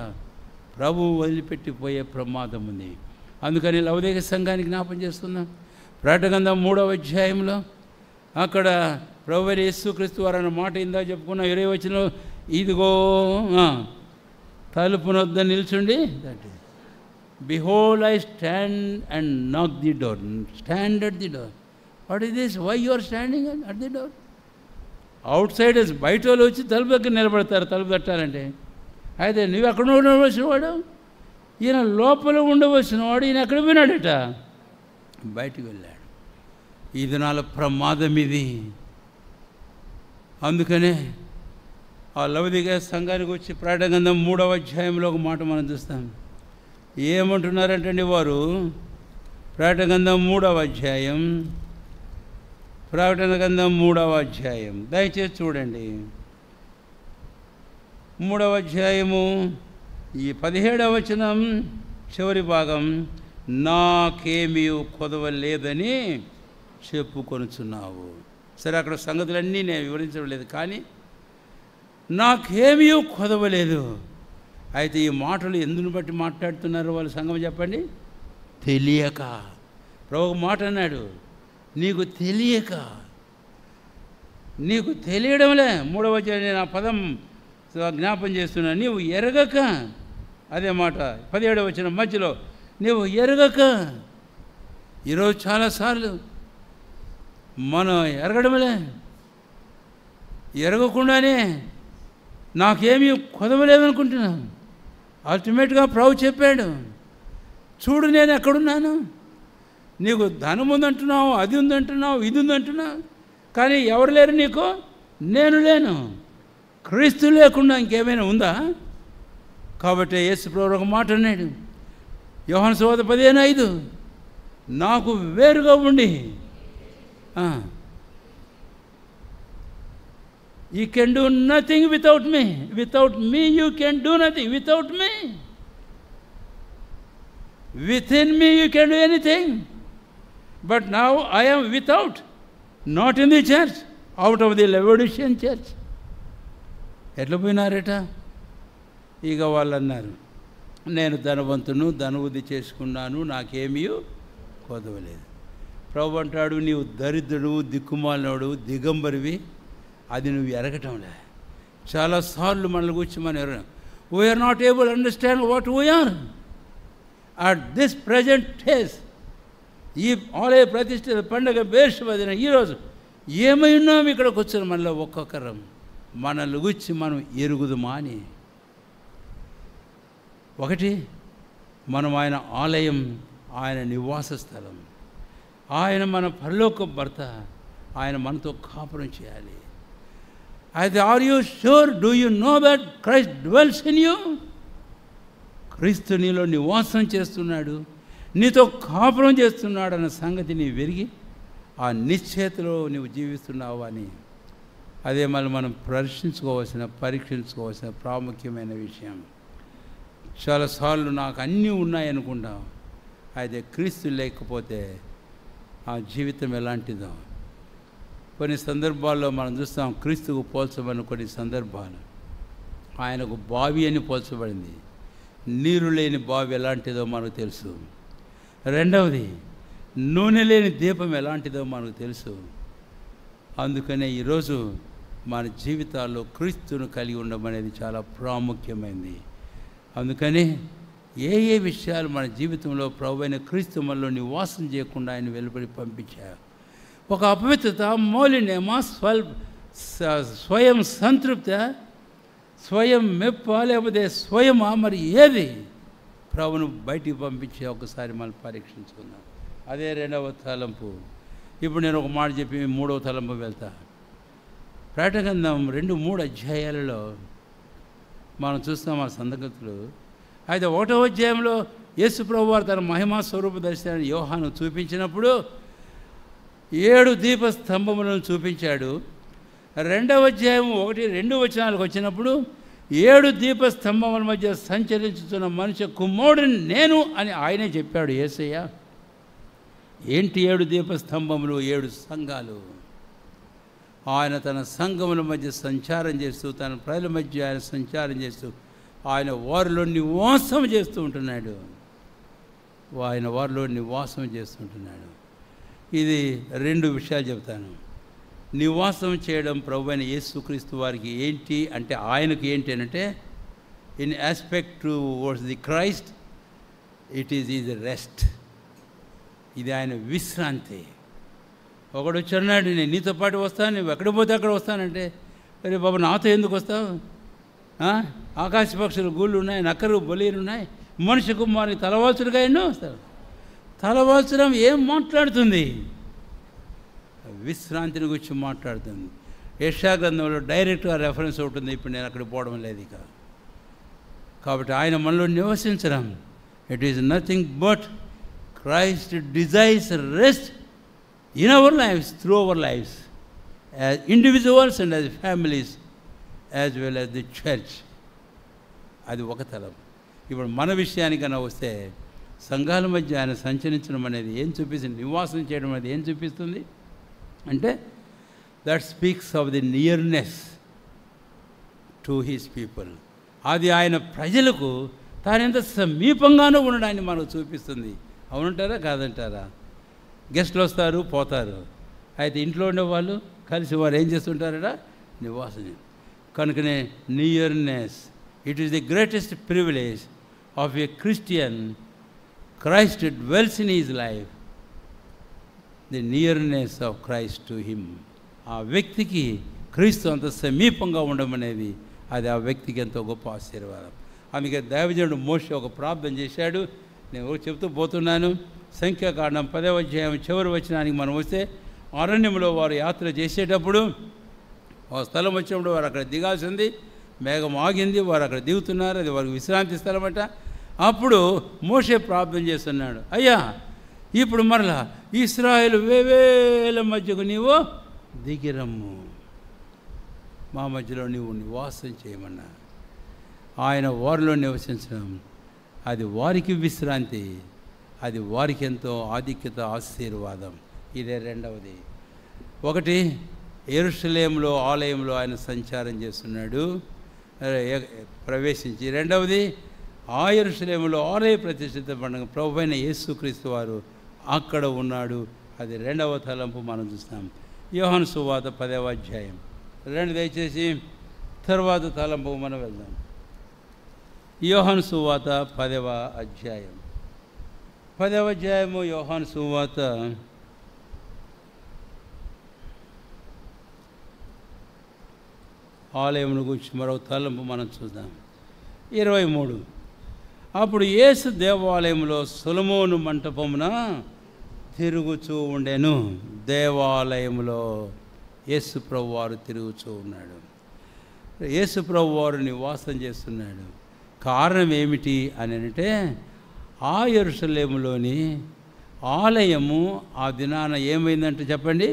ప్రభువు వదిలిపెట్టిపోయే ప్రమాదం ఉంది. అందుకని లవోదికయ సంఘానికి జ్ఞాపం చేస్తున్నాం. ప్రకటన గ్రంథం 3వ అధ్యాయంలో అక్కడ ప్రభు యేసుక్రీస్తు వారు అన్న మాట ఇందా చెప్పుకున్న 20వ వచనంలో, ఇదిగో తలుపునొద్ద నిల్చుండి, behold I stand and knock the door, stand at the door. What is this? Why you are standing at the door? Outsiders, బయట వాళ్ళు వచ్చి తలుపు దగ్గర నిలబడతారు తలుపు తట్టాలంటే. అయితే నువ్వు ఎక్కడ ఉండవలసిన వాడు, ఈయన లోపల ఉండవలసిన వాడు, ఈయన ఎక్కడ పోయినాడట? బయటికి వెళ్ళాడు. ఈ దినాల ప్రమాదం ఇది. అందుకనే ఆ లవోదికయ సంఘానికి వచ్చి ప్రకటన గ్రంథం 3వ అధ్యాయంలో ఒక మాట మనం చూస్తాం. ఏమంటున్నారంటండి వారు? ప్రకటన గ్రంథం 3వ అధ్యాయం, ప్రకటన గ్రంథం 3వ అధ్యాయం దయచేసి చూడండి. 3వ అధ్యాయము ఈ 17వ వచనం చివరి భాగం, నాకేమీ కొదవలేదని చెప్పుకొనుచున్నావు. సరే, అక్కడ సంగతులన్నీ నేను వివరించడం లేదు, కానీ నాకేమీ కొదవలేదు. అయితే ఈ మాటలు ఎందును బట్టి మాట్లాడుతున్నారు వాళ్ళు సంగం చెప్పండి? తెలియక. ప్రభు మాట అన్నాడు, నీకు తెలియక, నీకు తెలియడంలే. 3వ అధ్యాయం నేను ఆ పదం జ్ఞాపం చేస్తున్నా, నీవు ఎరగక. అదే మాట 17వ వచనం మధ్యలో, నీవు ఎరగక. ఈరోజు చాలాసార్లు మనం ఎరగడమలే, ఎరగకుండానే నాకేమీ కొదవలేదనుకుంటున్నాను. అల్టిమేట్గా ప్రభు చెప్పాడు, చూడు నేను ఎక్కడున్నాను. నీకు ధనం ఉందంటున్నావు, అది ఉందంటున్నావు, ఇది ఉందంటున్నావు, కానీ ఎవరు లేరు నీకు? నేను లేను. క్రీస్తు లేకుండా ఇంకేమైనా ఉందా? కాబట్టి యేసు ప్రభు ఒక మాట అన్నాడు, యోహాను సువార్త 15:5, నాకు వేరుగా ఉండి you can do nothing without me, without me you can do nothing, without me with in me you can do anything, but now I am without, not in the church, out of the Laodicean church. ఎట్లా పోయినారట? ఇక వాళ్ళు అన్నారు, నేను ధనవంతును, ధనవృద్ధి చేసుకున్నాను, నాకేమీ కొదవలేదు. ప్రభు అంటాడు, నీవు దరిద్రుడు, దిక్కుమాలినోడు, దిగంబరివి, అది నువ్వు ఎరగటంలే. చాలాసార్లు మనల్ని గురించి మనం ఎరగం. We are not able understand what we are at this present days. ఈ ఆలయ ప్రతిష్ఠిత పండుగ బేర్షెబా ఈరోజు ఏమై ఉన్నాం ఇక్కడికి వచ్చిన మనలో ఒక్కొక్కరం మనల్ని గురించి మనం ఎరుగుదుమా అని. ఒకటి, మనం ఆయన ఆలయం, ఆయన నివాస స్థలం, ఆయన మన పరలోక భర్త, ఆయన మనతో కాపురం చేయాలి. అయితే are you sure, do you know that Christ dwells in you? క్రీస్తు నీలో నివాసం చేస్తున్నాడు, నీతో కాపురం చేస్తున్నాడు అన్న సంగతి నీ వెరిగి ఆ నిశ్చయతలో నువ్వు జీవిస్తున్నావు అని. అదే మనం పరీక్షించుకోవాల్సిన ప్రాముఖ్యమైన విషయం. చాలాసార్లు నాకు అన్నీ ఉన్నాయనుకుంటాం, అయితే క్రీస్తు లేకపోతే ఆ జీవితం ఎలాంటిదో. కొన్ని సందర్భాల్లో మనం చూస్తాం క్రీస్తుకు పోల్చబడిన కొన్ని సందర్భాలు. ఆయనకు బావి అని పోల్చబడింది. నీరు లేని బావి ఎలాంటిదో మనకు తెలుసు. రెండవది, నూనె లేని దీపం ఎలాంటిదో మనకు తెలుసు. అందుకనే ఈరోజు మన జీవితాల్లో క్రీస్తును కలిగి ఉండడం అనేది చాలా ప్రాముఖ్యమైనది. అందుకని ఏ ఏ విషయాలు మన జీవితంలో ప్రభువైన క్రీస్తు మనలో నివాసం చేయకుండా ఆయన వెలుబడి పంపించారు. ఒక అపవిత్రత, మౌలిన్యమ, స్వయం సంతృప్త, స్వయం మెప్ప, లేకపోతే స్వయమా, మరి ఏది ప్రభువును బయటికి పంపించే ఒకసారి మనం పరీక్షించుకుందాం. అదే రెండవ తలంపు. ఇప్పుడు నేను ఒక మాట చెప్పి మూడవ తలంపు వెళ్తా. ప్రకటన గ్రంథం 2-3 అధ్యాయాలలో మనం చూస్తాం ఆ సంగతులు. అయితే 1వ అధ్యాయంలో యేసు ప్రభువు వారు తన మహిమా స్వరూప దర్శనాన్ని యోహాను చూపించినప్పుడు 7 దీపస్తంభములను చూపించాడు. 2వ అధ్యాయం 1-2 వచనాలకు వచ్చినప్పుడు 7 దీపస్తంభముల మధ్య సంచరించుతున్న మనిషి కుమారుడిని నేను అని ఆయనే చెప్పాడు యేసయ్య. ఏంటి 7 దీపస్తంభములు? 7 సంఘాలు. ఆయన తన సంఘముల మధ్య సంచారం చేస్తూ, తన ప్రజల మధ్య ఆయన సంచారం చేస్తూ, ఆయన వారిలో నివాసం చేస్తూ ఉంటున్నాడు. ఆయన వారిలో నివాసం చేస్తుంటున్నాడు. ఇది 2 విషయాలు చెప్తాను. నివాసం చేయడం ప్రభువైన యేసుక్రీస్తు వారికి ఏంటి అంటే, ఆయనకు ఏంటి అంటే, in aspect towards the Christ it is rest. ఇది ఆయన విశ్రాంతి. ఒకడు వచ్చి అన్నాడు, నేను నీతో పాటు వస్తాను, నువ్వు ఎక్కడ పోతే అక్కడ వస్తానంటే, అరే బాబు నాతో ఎందుకు వస్తావు? ఆకాశ పక్షులు గూళ్ళు ఉన్నాయి, నక్కరు బొలీలు ఉన్నాయి, మనిషి కుమారుని తలవాల్చుడుగా ఎన్నో వస్తారు. తలవాల్చడం ఏం మాట్లాడుతుంది? విశ్రాంతిని గురించి మాట్లాడుతుంది. యెషయా గ్రంథంలో డైరెక్ట్గా రెఫరెన్స్ ఉంటుంది. ఇప్పుడు నేను అక్కడికి పోవడం లేదు ఇక. కాబట్టి ఆయన మనలో నివసించడం, it is nothing but Christ desires rest in our lives, through our lives, as individuals and as families, as well as the church. అది ఒక తలం. ఇప్పుడు మన విషయానికన్నా వస్తే, సంఘాల మధ్య ఆయన సంచరించడం అనేది ఏం చూపిస్తుంది? నివాసం చేయడం అనేది ఏం చూపిస్తుంది అంటే, that speaks of the nearness to his people. అది ఆయన ప్రజలకు తానెంత సమీపంగానూ ఉండడాన్ని మనకు చూపిస్తుంది. అవునంటారా కాదంటారా? గెస్ట్లు వస్తారు, పోతారు. అయితే ఇంట్లో ఉండేవాళ్ళు కలిసి వారు ఏం చేస్తుంటారట? నివాసం. కనుకనే nearness, it is the greatest privilege of a Christian. Christ dwells in his life, the nearness of Christ to him. ఆ వ్యక్తికి క్రీస్తు అంత సమీపంగా ఉండడం అనేది అది ఆ వ్యక్తికి ఎంతో గొప్ప ఆశీర్వాదం. అందుకే దైవజనుడు మోషే ఒక ప్రార్థన చేశాడు. నేను చెప్తూ పోతున్నాను. సంఖ్యాకాండం 10వ అధ్యాయం చివరి వచనానికి మనం వస్తే, అరణ్యంలో వారు యాత్ర చేసేటప్పుడు ఒక స్థలం వచ్చినప్పుడు వారు అక్కడ దిగాల్సి ఉంది. మేఘం ఆగింది, వారు అక్కడ దిగుతున్నారు. అది వారికి విశ్రాంతి స్థలం అట. అప్పుడు మోషే ప్రార్థన చేస్తున్నాడు, అయ్యా ఇప్పుడు మరలా ఇశ్రాయేలు వేవేల మధ్యకు నీవు దిగిరమ్ము, మా మధ్యలో నీవు నివాసం చేయమన్నా. ఆయన వారిలో నివసించడం అది వారికి విశ్రాంతి, అది వారికి ఎంతో ఆధిక్యత, ఆశీర్వాదం. ఇదే రెండవది. ఒకటి, యెరూషలేములో ఆలయంలో ఆయన సంచారం చేస్తున్నాడు ప్రవేశించి. రెండవది, ఆ యెరూషలేములో ఆలయ ప్రతిష్ఠిత పండుగ ప్రభువైన యేసుక్రీస్తు వారు అక్కడ ఉన్నాడు. అది రెండవ తలంపు మనం చూస్తాం. యోహాను సువార్త 10వ అధ్యాయం. దయచేసి తర్వాత తలంపు మనం వెళ్దాం. యోహాను సువార్త 10వ అధ్యాయం. 10వ అధ్యాయము యోహాను సువార్త. ఆలయమును గురించి మరొక తలంపు మనం చూద్దాం. 23. అప్పుడు యేసు దేవాలయంలో సొలొమోను మంటపమున తిరుగుచూ ఉండెను. దేవాలయంలో యేసు ప్రభు వారు తిరుగుతూ ఉన్నాడు. యేసు ప్రభు వారు నివాసం చేస్తున్నాడు. కారణం ఏమిటి అని అంటే, ఆ యెరూషలేములోని ఆలయము ఆ దినాన ఏమైందంటే చెప్పండి,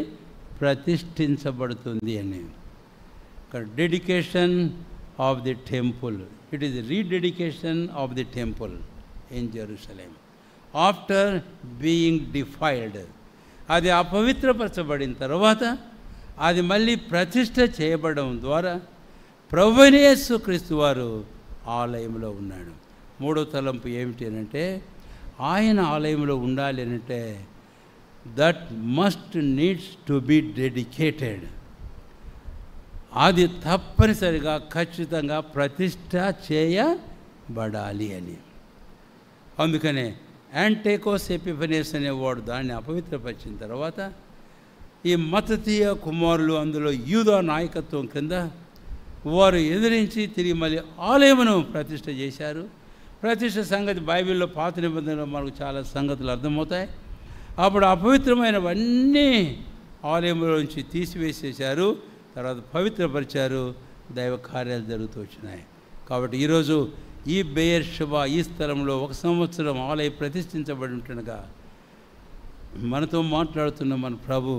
ప్రతిష్ఠించబడుతుంది అని. ఇక్కడ dedication of the temple. It is rededication of the temple in Jerusalem after being defiled. అది అపవిత్రపరచబడిన తర్వాత అది మళ్ళీ ప్రతిష్ఠ చేయబడడం ద్వారా ప్రభువైన యేసుక్రీస్తు వారు ఆలయంలో ఉన్నాడు. మూడో తలంపు ఏమిటి అంటే ఆయన ఆలయంలో ఉండాలి అంటే that must needs to be dedicated. అది తప్పనిసరిగా ఖచ్చితంగా ప్రతిష్ఠ చేయబడాలి అని. అందుకనే యాంటేకోస్ ఎపిఫనీస్ అనేవాడు దాన్ని అపవిత్రపరిచిన తర్వాత ఈ మత్తతీయ కుమారులు అందులో యూదా నాయకత్వం కింద వారు ఎదిరించి తిరిగి మళ్ళీ ఆలయమును ప్రతిష్ఠ చేశారు. ప్రతిష్ఠ సంగతి బైబిల్లో పాత నిబంధనలో మనకు చాలా సంగతులు అర్థమవుతాయి. అప్పుడు అపవిత్రమైనవన్నీ ఆలయంలోంచి తీసివేసేశారు, తర్వాత పవిత్రపరిచారు, దైవ కార్యాలు జరుగుతూ వచ్చినాయి. కాబట్టి ఈరోజు ఈ బెయేర్షెబా ఈ స్థలంలో 1 సంవత్సరం ఆలయం ప్రతిష్ఠించబడి ఉంటుండగా మనతో మాట్లాడుతున్న మన ప్రభు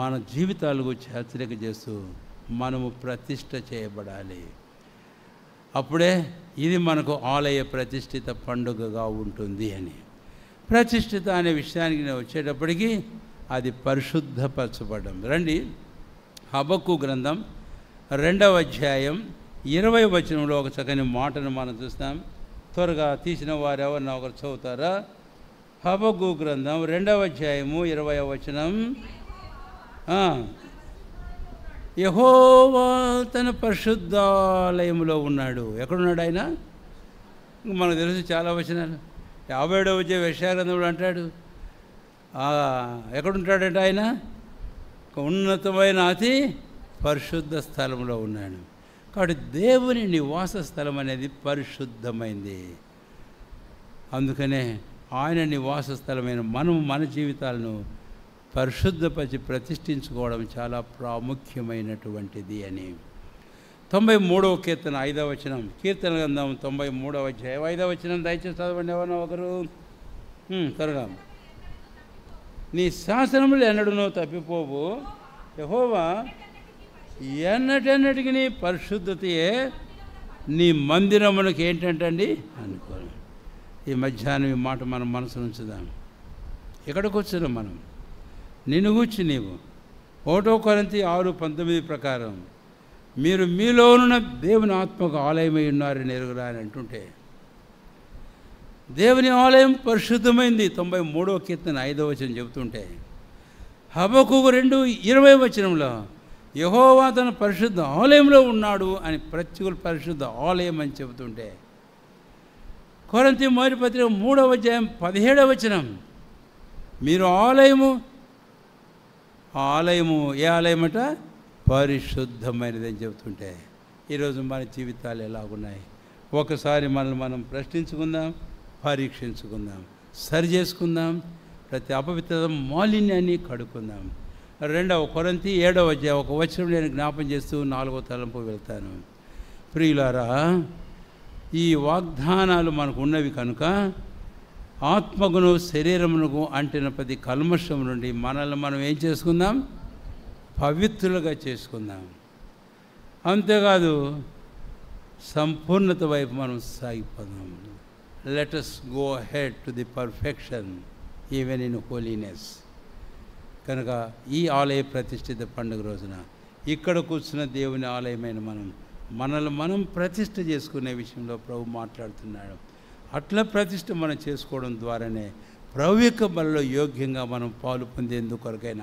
మన జీవితాల గురించి హెచ్చరిక చేస్తూ మనము ప్రతిష్ఠ చేయబడాలి. అప్పుడే ఇది మనకు ఆలయ ప్రతిష్ఠిత పండుగగా ఉంటుంది అని. ప్రతిష్ఠిత అనే విషయానికి నేను వచ్చేటప్పటికీ అది పరిశుద్ధపరచబడడం. రండి, హబక్కు గ్రంథం 2వ అధ్యాయం 20వ వచనంలో ఒక చక్కని మాటను మనం చూస్తాం. త్వరగా తీసిన వారు ఎవరన్నా ఒకరు చదువుతారా? హబక్కు గ్రంథం 2వ అధ్యాయము 20వ వచనం. యెహోవా తన పరిశుద్ధాలయంలో ఉన్నాడు. ఎక్కడున్నాడు ఆయన? మనకు తెలుసు చాలా వచనాలు. 57వ అధ్యాయం యెషయా గ్రంథంలో అంటాడు ఎక్కడుంటాడంటే ఆయన ఉన్నతమైన అతి పరిశుద్ధ స్థలంలో ఉన్నాడు. కాబట్టి దేవుని నివాస స్థలం అనేది పరిశుద్ధమైంది. అందుకనే ఆయన నివాస స్థలమైన మనం మన జీవితాలను పరిశుద్ధపరిచి ప్రతిష్ఠించుకోవడం చాలా ప్రాముఖ్యమైనటువంటిది అని. 93వ కీర్తన 5వ వచనం, కీర్తన గ్రంథం 93వ అధ్యాయం 5వ వచనం దయచేసి చదవండి ఎవరన్నా ఒకరు త్వరగా. నీ శాసనములు ఎన్నడూనూ తప్పిపోవు, యెహోవా ఎన్నటెన్నటికి నీ పరిశుద్ధతయే నీ మందిరమునకు ఏంటంటండి అనుకోను. ఈ మధ్యాహ్నం ఈ మాట మనం మనసు ఉంచుదాం. ఎక్కడికి వచ్చినాం మనం? నిన్ను గూర్చి నీవు 1 కొరింథీ 6:19 ప్రకారం మీరు మీలోనున్న దేవుని ఆత్మకు ఆలయమై ఉన్నారని ఎరుగురా అని అంటుంటే దేవుని ఆలయం పరిశుద్ధమైంది 93వ కీర్తన 5వ వచనం చెబుతుంటే హబక్కు 2:20వ వచనంలో యెహోవా తన పరిశుద్ధ ఆలయంలో ఉన్నాడు అని ప్రత్యేక పరిశుద్ధ ఆలయం అని చెబుతుంటే కొరింథీ మొదటి పత్రిక 3వ అధ్యాయం 17వ వచనం మీరు ఆలయము ఏ ఆలయమట? పరిశుద్ధమైనది అని చెబుతుంటే ఈరోజు మన జీవితాలు ఎలాగున్నాయి? ఒకసారి మనల్ని మనం ప్రశ్నించుకుందాం, పరీక్షించుకుందాం, సరి చేసుకుందాం, ప్రతి అపవిత్రత మాలిన్యాన్ని కడుక్కుందాం. 2వ కొరింథీ 7వ అధ్యాయం ఒక వచనం నేను జ్ఞాపం చేస్తూ 4వ తలంపు వెళ్తాను. ప్రియులారా, ఈ వాగ్దానాలు మనకు ఉన్నవి కనుక ఆత్మకును శరీరమునకు అంటిన ప్రతి కల్మషం నుండి మనల్ని మనం ఏం చేసుకుందాం? పవిత్రులుగా చేసుకుందాం. అంతేకాదు సంపూర్ణత వైపు మనం సాగిపోదాం. Let us go ahead to the perfection even in holiness. కనుక ఈ ఆలయ ప్రతిష్ఠిత పండుగ రోజున ఇక్కడ కూర్చున్న దేవుని ఆలయమైన మనల్ని మనం ప్రతిష్ఠ చేసుకునే విషయంలో ప్రభు మాట్లాడుతున్నాడు. అట్లా ప్రతిష్ఠ మనం చేసుకోవడం ద్వారానే ప్రభు యొక్క బలలో యోగ్యంగా మనం పాలు పొందేందుకు కొరకైన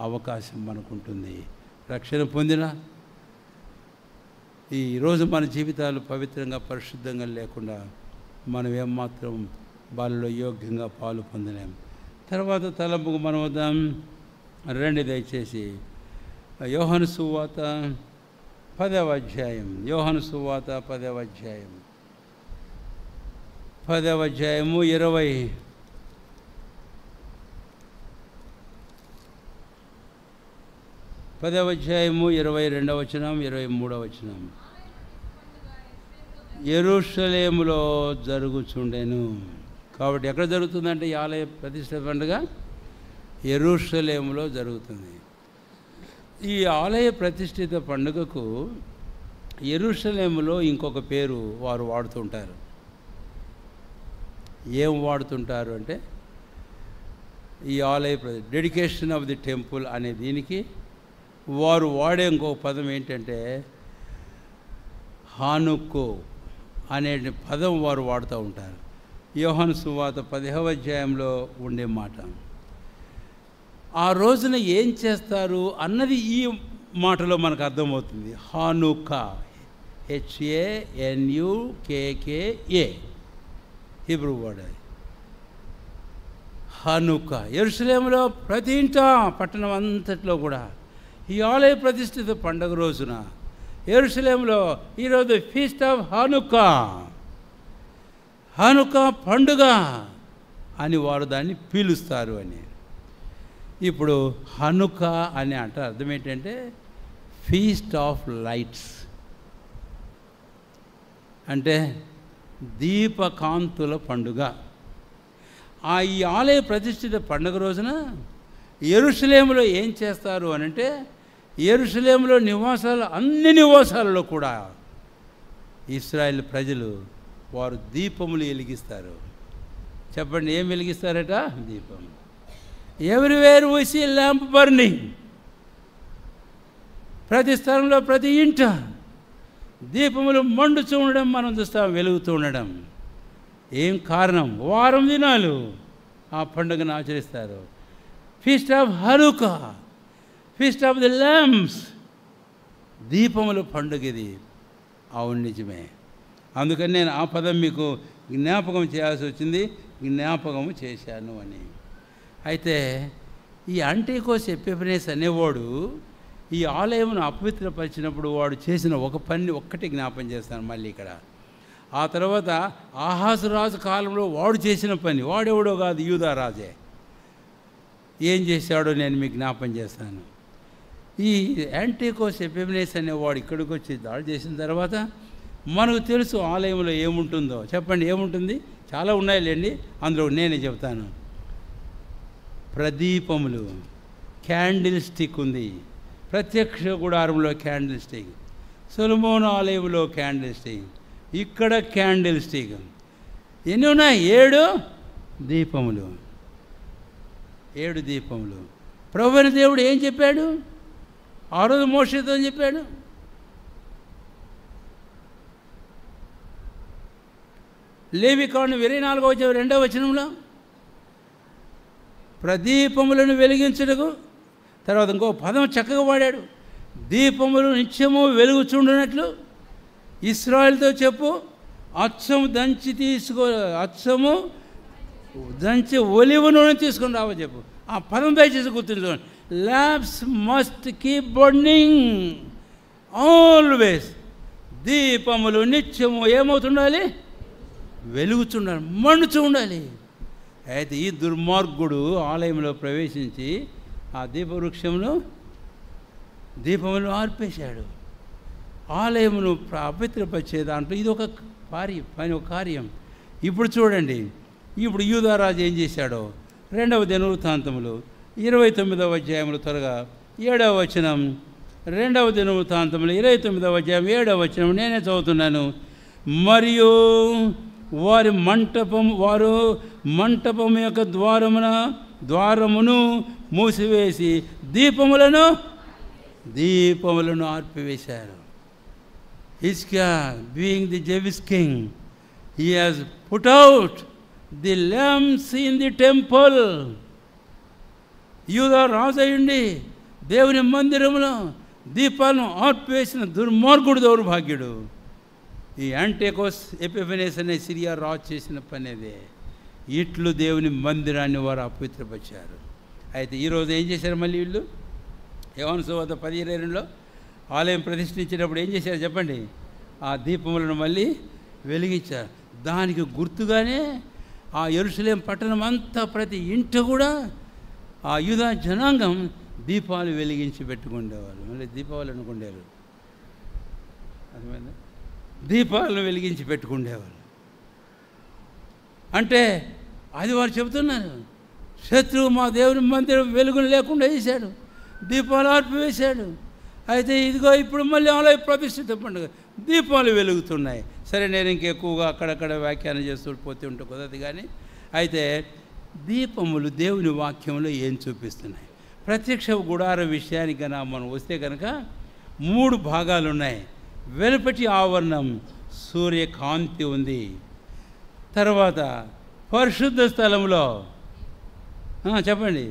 అవకాశం మనకుంటుంది. రక్షణ పొందిన ఈరోజు మన జీవితాలు పవిత్రంగా పరిశుద్ధంగా లేకుండా మనం ఏమాత్రం బలలో యోగ్యంగా పాలు పొందలేం. తర్వాత తలంపుకు మనం వద్దాం. రండి దయచేసి యోహాను సువార్త 10వ అధ్యాయం. యోహాను సువార్త 10వ అధ్యాయం 10వ అధ్యాయము 22వ వచనం 23వ వచనం. యెరూషలేములో జరుగుచుండెను. కాబట్టి ఎక్కడ జరుగుతుందంటే ఈ ఆలయ ప్రతిష్ఠ పండుగ యెరూషలేములో జరుగుతుంది. ఈ ఆలయ ప్రతిష్ఠిత పండుగకు యెరూషలేములో ఇంకొక పేరు వారు వాడుతుంటారు. ఏం వాడుతుంటారు అంటే, ఈ ఆలయ డెడికేషన్ ఆఫ్ ది టెంపుల్ అనే దీనికి వారు వాడే ఇంకొక పదం ఏంటంటే హానుక్కో అనే పదం వారు వాడుతూ ఉంటారు. యోహాను సువార్త 10వ అధ్యాయంలో ఉండే మాట. ఆ రోజున ఏం చేస్తారు అన్నది ఈ మాటలో మనకు అర్థమవుతుంది. హానుకా, HANUKKA హీబ్రూ వర్డ్ అది. హానుకా యెరూషలేములో ప్రతి ఇంట పట్టణం అంతట్లో కూడా ఈ ఆలయ ప్రతిష్ఠిత పండుగ రోజున యెరూషలేములో ఈరోజు ఫీస్ట్ ఆఫ్ హానుకా, హానుకా పండుగ అని వారు దాన్ని పిలుస్తారు అని. ఇప్పుడు హనుకా అని అంటే అర్థం ఏంటంటే ఫీస్ట్ ఆఫ్ లైట్స్, అంటే దీపకాంతుల పండుగ. ఈ ఆలయ ప్రతిష్ఠిత పండుగ రోజున యెరూషలేములో ఏం చేస్తారు అనంటే, యెరూషలేములో అన్ని నివాసాలలో కూడా ఇశ్రాయేల్ ప్రజలు వారు దీపములు వెలిగిస్తారు. చెప్పండి, ఏం వెలిగిస్తారట? దీపం. Everywhere we see lamp burning. ప్రతి స్థలంలో ప్రతి ఇంట దీపములు మండుతూ ఉండడం మనం చూస్తాం, వెలుగుతూ ఉండడం. ఏం కారణం? వారం దినాలు ఆ పండుగను ఆచరిస్తారు. Feast of Hanukkah, feast of the lamps, దీపముల పండుగ ఇది. అవును, నిజమే. అందుకని నేను ఆ పదం మీకు జ్ఞాపకం చేయాల్సి వచ్చింది, జ్ఞాపకము చేశాను అని. అయితే ఈ అంటియోకస్ ఎపిఫనీస్ అనేవాడు ఈ ఆలయమును అపవిత్రపరిచినప్పుడు వాడు చేసిన ఒక పని ఒక్కటి జ్ఞాపం చేస్తాను మళ్ళీ ఇక్కడ. ఆ తర్వాత ఆహాజు రాజు కాలంలో వాడు చేసిన పని, వాడెవడో కాదు, యూదా రాజే. ఏం చేశాడో నేను మీకు జ్ఞాపం చేస్తాను. ఈ యాంటియోకస్ ఎపిఫనీస్ అనేవాడు ఇక్కడికి వచ్చి దాడి చేసిన తర్వాత మనకు తెలుసు ఆలయంలో ఏముంటుందో. చెప్పండి, ఏముంటుంది? చాలా ఉన్నాయిలేండి, అందులో నేనే చెప్తాను. ప్రదీపములు, క్యాండిల్ స్టిక్ ఉంది. ప్రత్యక్ష గుడారంలో క్యాండిల్ స్టిక్, సొలొమోను ఆలయంలో క్యాండిల్ స్టిక్, ఇక్కడ క్యాండిల్ స్టిక్. ఎన్ని ఉన్నాయి? 7 దీపములు. 7 దీపములు. ప్రభువైన దేవుడు ఏం చెప్పాడు ఆ రోజు మోషేతో చెప్పాడు? లేవికాండం 24వ అధ్యాయం 2వ వచనంలో ప్రదీపములను వెలిగించుటకు, తర్వాత ఇంకో పదం చక్కగా వాడాడు, దీపములు నిత్యము వెలుగుచుండునట్లు ఇశ్రాయేలుతో చెప్పు, అచ్చము దంచి ఒలివ నూనె తీసుకొని రావో చెప్పు. ఆ పదం దయచేసి గుర్తుంచుకోండి. Lamps must keep burning always. దీపములు నిత్యము ఏమవుతుండాలి? వెలుగుచుండాలి, మండుచు ఉండాలి. అయితే ఈ దుర్మార్గుడు ఆలయంలో ప్రవేశించి ఆ దీపమును ఆర్పేశాడు. ఆలయమును అపవిత్రపరిచే దాంట్లో ఇది ఒక కార్యం. ఇప్పుడు చూడండి, ఇప్పుడు యూదారాజు ఏం చేశాడో 2వ దినవృత్తాంతములు 29వ అధ్యాయములు త్వరగా 7వ వచనం. 2వ దినవృత్తాంతములు 29వ అధ్యాయం 7వ వచనం నేనే చదువుతున్నాను. మరియు వారు మంటపము యొక్క ద్వారమును మూసివేసి దీపములను ఆర్పివేశారు. హిజ్కియా, బీయింగ్ ది జెవిస్ king, he has put out the lamps in the temple. యూదా రాజయ్యుండి దేవుని మందిరంలో దీపాలను ఆర్పివేసిన దుర్మార్గుడు, దౌర్భాగ్యుడు. ఈ యాంటియోకస్ ఎపిఫనీస్ అనే సిరియా రాజు చేసిన పని అదే. ఇట్లు దేవుని మందిరాన్ని వారు అపవిత్రపరిచారు. అయితే ఈరోజు ఏం చేశారు మళ్ళీ వీళ్ళు? యోహాను సువార్త 10:22లో ఆలయం ప్రతిష్ఠించినప్పుడు ఏం చేశారు చెప్పండి? ఆ దీపములను మళ్ళీ వెలిగించారు. దానికి గుర్తుగానే ఆ యెరూషలేం పట్టణం అంతా ప్రతి ఇంట కూడా ఆ యూదా జనాంగం దీపాలు వెలిగించి పెట్టుకుండేవాళ్ళు. మళ్ళీ దీపావళి అనుకుండేవారు, అర్థమైందా? దీపాలను వెలిగించి పెట్టుకుండేవాళ్ళు. అంటే అది వారు చెబుతున్నారు, శత్రువు మా దేవుని మందిరం వెలుగును లేకుండా చేశాడు, దీపాలు ఆర్పివేశాడు. అయితే ఇదిగో ఇప్పుడు మళ్ళీ ఆలయ ప్రతిష్ఠిత పండుగ, దీపాలు వెలుగుతున్నాయి. సరే, నేను ఇంకెక్కువగా అక్కడక్కడ వ్యాఖ్యానం చేస్తూ పోతూ ఉంటే కుదరదు. కానీ అయితే దీపములు దేవుని వాక్యంలో ఏం చూపిస్తున్నాయి? ప్రత్యక్ష గుడార విషయానికి కనుక మనం వస్తే కనుక 3 భాగాలు ఉన్నాయి. వెలుపటి ఆవరణం సూర్యకాంతి ఉంది. తర్వాత పరిశుద్ధ స్థలంలో చెప్పండి,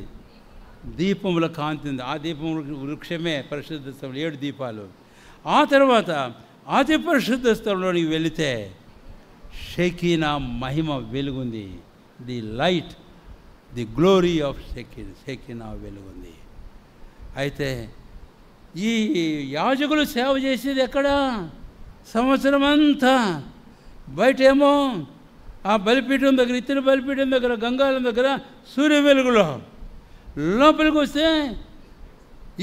దీపముల కాంతి ఉంది. ఆ దీపముల వృక్షమే పరిశుద్ధ స్థలం, 7 దీపాలు. ఆ తర్వాత అతి పరిశుద్ధ స్థలంలోనికి వెళితే షెకీనా మహిమ వెలుగుంది. The light, the glory of Shekinah వెలుగుంది. అయితే ఈ యాజకులు సేవ చేసేది ఎక్కడ? సంవత్సరం అంతా బయటేమో ఆ బలిపీఠం దగ్గర, ఇతర బలిపీఠం దగ్గర, గంగాళం దగ్గర సూర్య వెలుగులో, లోపలికి వస్తే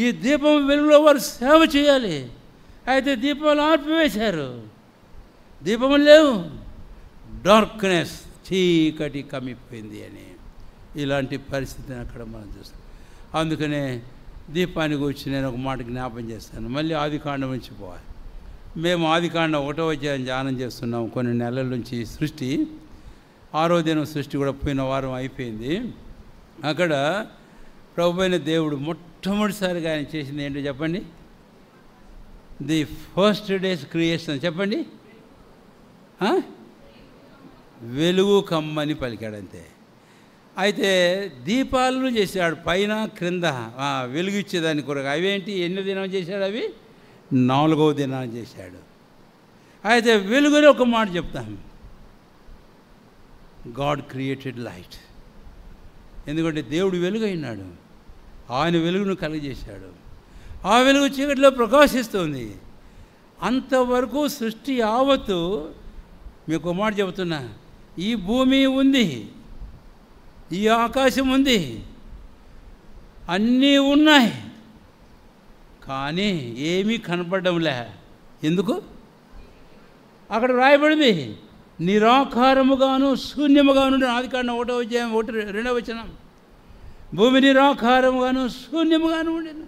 ఈ దీపం వెలుగులో వారు సేవ చేయాలి. అయితే దీపాలు ఆర్పివేశారు, దీపములు లేవు, డార్క్నెస్, చీకటి కమ్మిపోయింది అని. ఇలాంటి పరిస్థితిని అక్కడ మనం చూస్తాం. అందుకనే దీపానికి వచ్చి నేను ఒక మాట జ్ఞాపం చేస్తాను. మళ్ళీ ఆదికాండం నుంచి పోవాలి. మేము ఆదికాండం 1వ అధ్యాయం ధ్యానం చేస్తున్నాం కొన్ని నెలల నుంచి. సృష్టి 6వ దినం సృష్టి కూడా పోయిన వారం అయిపోయింది. అక్కడ ప్రభువైన దేవుడు మొట్టమొదటిసారిగా ఆయన చేసింది ఏంటో చెప్పండి? The first days creation. చెప్పండి. వెలుగు కమ్మని పలికాడంతే. అయితే దీపాలను చేశాడు పైన క్రింద వెలుగు ఇచ్చేదాని కొరకు. అవేంటి? ఎన్ని దినం చేశాడు? అవి 4వ దినాన్ని చేశాడు. అయితే వెలుగుని ఒక మాట చెప్తాను, గాడ్ క్రియేటెడ్ లైట్. ఎందుకంటే దేవుడు వెలుగు అయినాడు, ఆయన వెలుగును కలుగజేశాడు. ఆ వెలుగు చీకటిలో ప్రకాశిస్తుంది. అంతవరకు సృష్టి యావత్తు, మీకు ఒక మాట చెబుతున్నా, ఈ భూమి ఉంది, ఈ ఆకాశం ఉంది, అన్నీ ఉన్నాయి, కానీ ఏమీ కనపడడంలే. ఎందుకు? అక్కడ రాయబడింది, నిరాకారముగాను శూన్యముగాను. ఆదికాండం 1వ అధ్యాయం 2వ వచనం. భూమి నిరాకారముగాను శూన్యముగాను ఉండేది.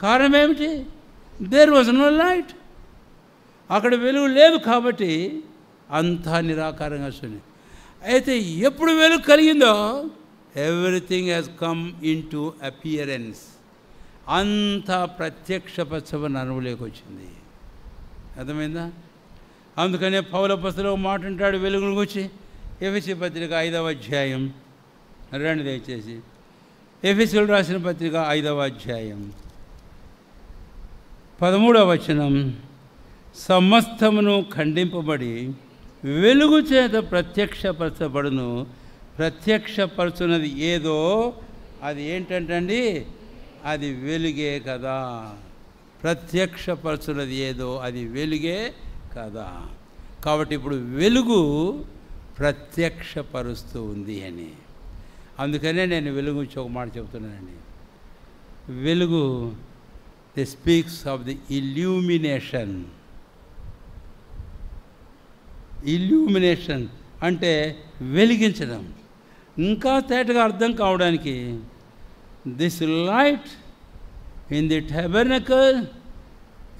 కారణం ఏమిటి? There was no light. అక్కడ వెలుగు లేదు కాబట్టి అంతా నిరాకారంగా శూన్యం. అయితే ఎప్పుడు వెలుగు కలిగిందో everything has come in to appearance. అంతా ప్రత్యక్షపరచబడిన అనుభవంలోకి వచ్చింది. అర్థమైందా? అందుకనే పౌలు అపోస్తలుడు ఒక మాట అంటాడు వెలుగును గురించి. ఎఫెసీ పత్రిక 5వ అధ్యాయం, రండి దయచేసి. ఎఫెసీయులు రాసిన పత్రిక 5వ అధ్యాయం 13వ వచనం. సమస్తమును ఖండింపబడి వెలుగు చేత ప్రత్యక్షపరచబడును. ప్రత్యక్షపరచున్నది ఏదో అది ఏంటంటండి? అది వెలుగే కదా. ప్రత్యక్షపరచున్నది ఏదో అది వెలుగే కదా. కాబట్టి ఇప్పుడు వెలుగు ప్రత్యక్షపరుస్తూ ఉంది అని. అందుకనే నేను వెలుగు గురించి ఒక మాట చెబుతున్నానండి. వెలుగు the speaks of the illumination. Illumination అంటే వెలిగించడం. ఇంకా తేటగా అర్థం కావడానికి, this light in the tabernacle,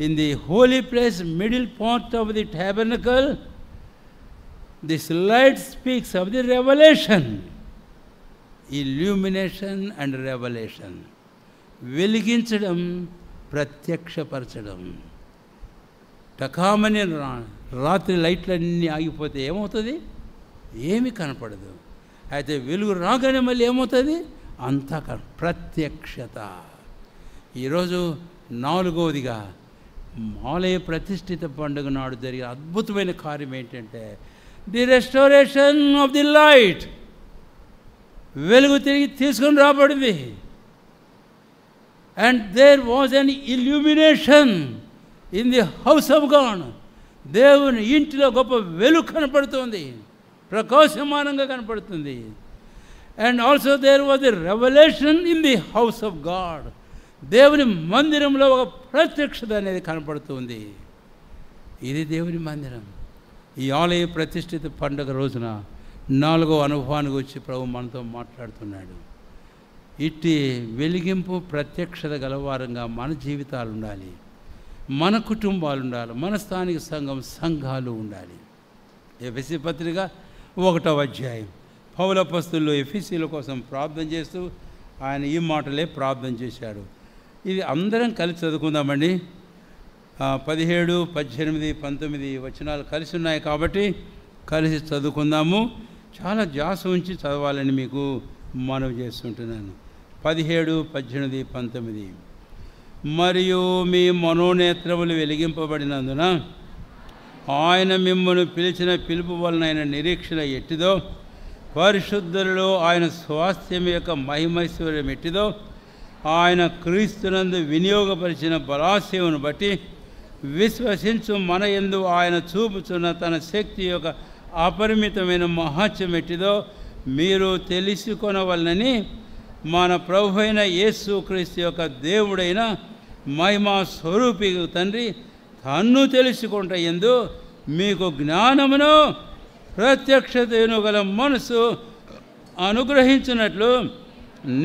in the holy place, middle part of the tabernacle, this light speaks of the revelation. Illumination and revelation. వెలిగించడం, ప్రత్యక్షపరచడం. టకామని రాత్రి లైట్లన్నీ ఆగిపోతే ఏమవుతుంది? ఏమీ కనపడదు. అయితే వెలుగు రాగానే మళ్ళీ ఏమవుతుంది? అంతా ప్రత్యక్షత. ఈరోజు 4వదిగా ఆలయ ప్రతిష్ఠిత పండుగ నాడు జరిగిన అద్భుతమైన కార్యం ఏంటంటే the restoration of the light. వెలుగు తిరిగి తీసుకొని రాబడింది. And there was an illumination in the house of God. దేవుని ఇంటిలో గొప్ప వెలుగు కనపడుతుంది, ప్రకాశమానంగా కనపడుతుంది. And also there was the revolution in the house of God. దేవుని మందిరంలో ఒక ప్రత్యక్షత అనేది కనపడుతుంది. ఇది దేవుని మందిరం. ఈ ఆలయ ప్రతిష్ఠిత పండుగ రోజున 4వ అనుభవానికి వచ్చి ప్రభు మనతో మాట్లాడుతున్నాడు. ఇట్టి వెలిగింపు ప్రత్యక్షత గలవారంగా మన జీవితాలు ఉండాలి. మన కుటుంబాలు ఉండాలి, మన స్థానిక సంఘాలు ఉండాలి. ఎఫెసీ పత్రిక 1వ అధ్యాయం. పౌలు అపొస్తలులు ఎఫెసీల కోసం ప్రార్థన చేస్తూ ఆయన ఈ మాటలే ప్రార్థన చేశాడు. ఇది అందరం కలిసి చదువుకుందామండి. 17, 18, 19 వచనాలు కలిసి ఉన్నాయి కాబట్టి కలిసి చదువుకుందాము. చాలా ధ్యాస ఉంచి చదవాలని మీకు మనవి చేస్తుంటున్నాను. 17, 18, 19. మరియు మీ మనోనేత్రములు వెలిగింపబడినందున ఆయన మిమ్మల్ని పిలిచిన పిలుపు వలన నిరీక్షణ ఎట్టిదో, పరిశుద్ధులలో ఆయన స్వాస్థ్యం యొక్క మహిమైశ్వర్యం ఎట్టిదో, ఆయన క్రీస్తునందు వినియోగపరిచిన బలాశయమును బట్టి విశ్వసించు మన యందు ఆయన చూపుచున్న తన శక్తి యొక్క అపరిమితమైన మహత్యం ఎట్టిదో మీరు తెలుసుకొనవలనని మన ప్రభు అయిన యేసు క్రీస్తు యొక్క దేవుడైన మహిమా స్వరూపి తండ్రి తన్ను తెలుసుకుంట యందు మీకు జ్ఞానమును ప్రత్యక్షతను గల మనసు అనుగ్రహించినట్లు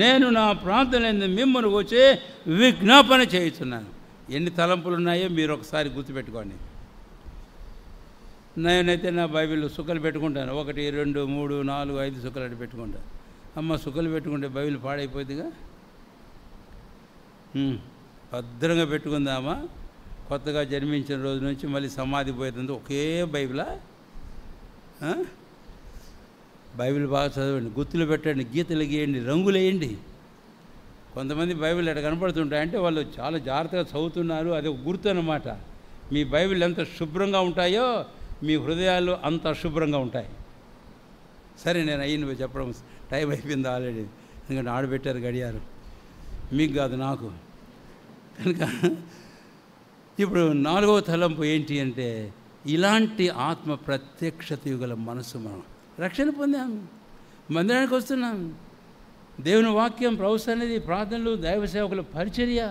నేను నా ప్రాంతంలో మిమ్మల్ని వచ్చి విజ్ఞాపన చేస్తున్నాను. ఎన్ని తలంపులు ఉన్నాయో మీరు ఒకసారి గుర్తుపెట్టుకోండి. నేనైతే నా బైబిల్లో సుక్కలు పెట్టుకుంటాను. 1, 2, 3, 4, 5 సుక్కలు అటు పెట్టుకుంటాను. అమ్మ సుక్కలు పెట్టుకుంటే బైబిల్ పాడైపోతుందిగా. భద్రంగా పెట్టుకుందామా? కొత్తగా జన్మించిన రోజు నుంచి మళ్ళీ సమాధి పోయేది ఒకే బైబిలా? బైబిల్ బాగా చదవండి, గుర్తులు పెట్టండి, గీతలు గీయండి, రంగులు వేయండి. కొంతమంది బైబిల్ ఎక్కడ కనపడుతుంటాయంటే వాళ్ళు చాలా జాగ్రత్తగా చదువుతున్నారు, అది ఒక గుర్తు అన్నమాట. మీ బైబిల్ ఎంత శుభ్రంగా ఉంటాయో మీ హృదయాలు అంత అశుభ్రంగా ఉంటాయి. సరే, నేను అయ్యింది చెప్పడం టైం అయిపోయింది ఆల్రెడీ, ఎందుకంటే ఆడబెట్టారు గడియారు, మీకు కాదు నాకు. కనుక ఇప్పుడు 4వ తలంపు ఏంటి అంటే ఇలాంటి ఆత్మ ప్రత్యక్షత గల మనసు. మనం రక్షణ పొందాము, మందిరానికి వస్తున్నాం, దేవుని వాక్యం, ప్రవస అనేది, ప్రార్థనలు, దైవ సేవకుల పరిచర్య,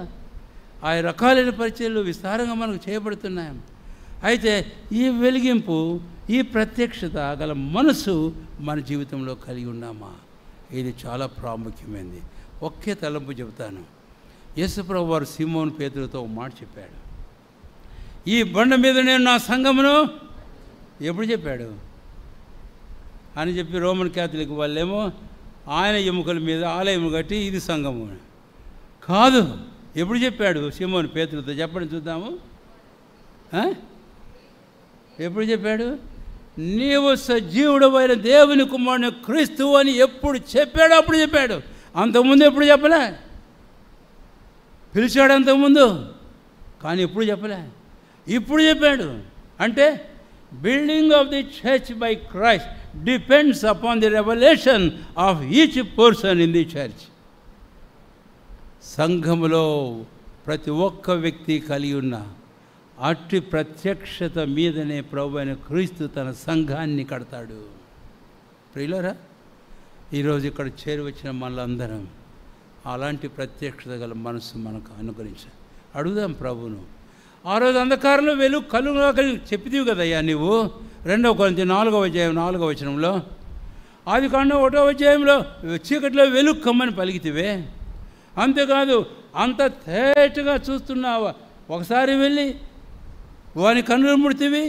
ఆ రకాలైన పరిచర్యలు విస్తారంగా మనకు చేయబడుతున్నాయి. అయితే ఈ వెలిగింపు, ఈ ప్రత్యక్షత గల మనసు మన జీవితంలో కలిగి ఉన్నామా? ఇది చాలా ప్రాముఖ్యమైనది. ఒకే తలంపు చెబుతాను. యేసుప్రభు వారు సీమోను పేతురుతో ఒక మాట చెప్పాడు, ఈ బండ మీద నేను నా సంఘమును ఎప్పుడు చెప్పాడు అని చెప్పి రోమన్ క్యాథలిక్ వాళ్ళేమో ఆయన ఎముకల మీద ఆలయం కట్టి ఇది సంఘము కాదు. ఎప్పుడు చెప్పాడు సీమోను పేతురుతో? చెప్పండి చూద్దాము. ఎప్పుడు చెప్పాడు? నీవు సజీవుడమైన దేవుని కుమారుని క్రీస్తువు అని ఎప్పుడు చెప్పాడు అప్పుడు చెప్పాడు. అంతకుముందు ఎప్పుడు చెప్పలే. పిలిచాడు అంతకుముందు, కానీ ఎప్పుడు చెప్పలే, ఇప్పుడు చెప్పాడు. అంటే building of the church by Christ depends upon the revolution of each person in the church. సంఘములో ప్రతి ఒక్క వ్యక్తి కలిగి ఉన్న అట్టి ప్రత్యక్షత మీదనే ప్రభు అయిన క్రీస్తు తన సంఘాన్ని కడతాడు. ప్రియులారా, ఈరోజు ఇక్కడ చేరువచ్చిన మనలందరం అలాంటి ప్రత్యక్షత గల మనసు మనకు అనుగ్రహించాలి. అడుగుదాం ప్రభును. ఆ రోజు అంధకారంలో వెలుగు కలుగునని చెప్పితివి కదయ్యా నీవు. 2 కొరింథీ 4వ అధ్యాయం 4వ వచనంలో, ఆదికాండం 1వ అధ్యాయంలో చీకటిలో వెలుగు కమ్మని పలికితివే. అంతేకాదు, అంత తేటగా చూస్తున్నావా? ఒకసారి వెళ్ళి వాని కన్నులు ముడితివి,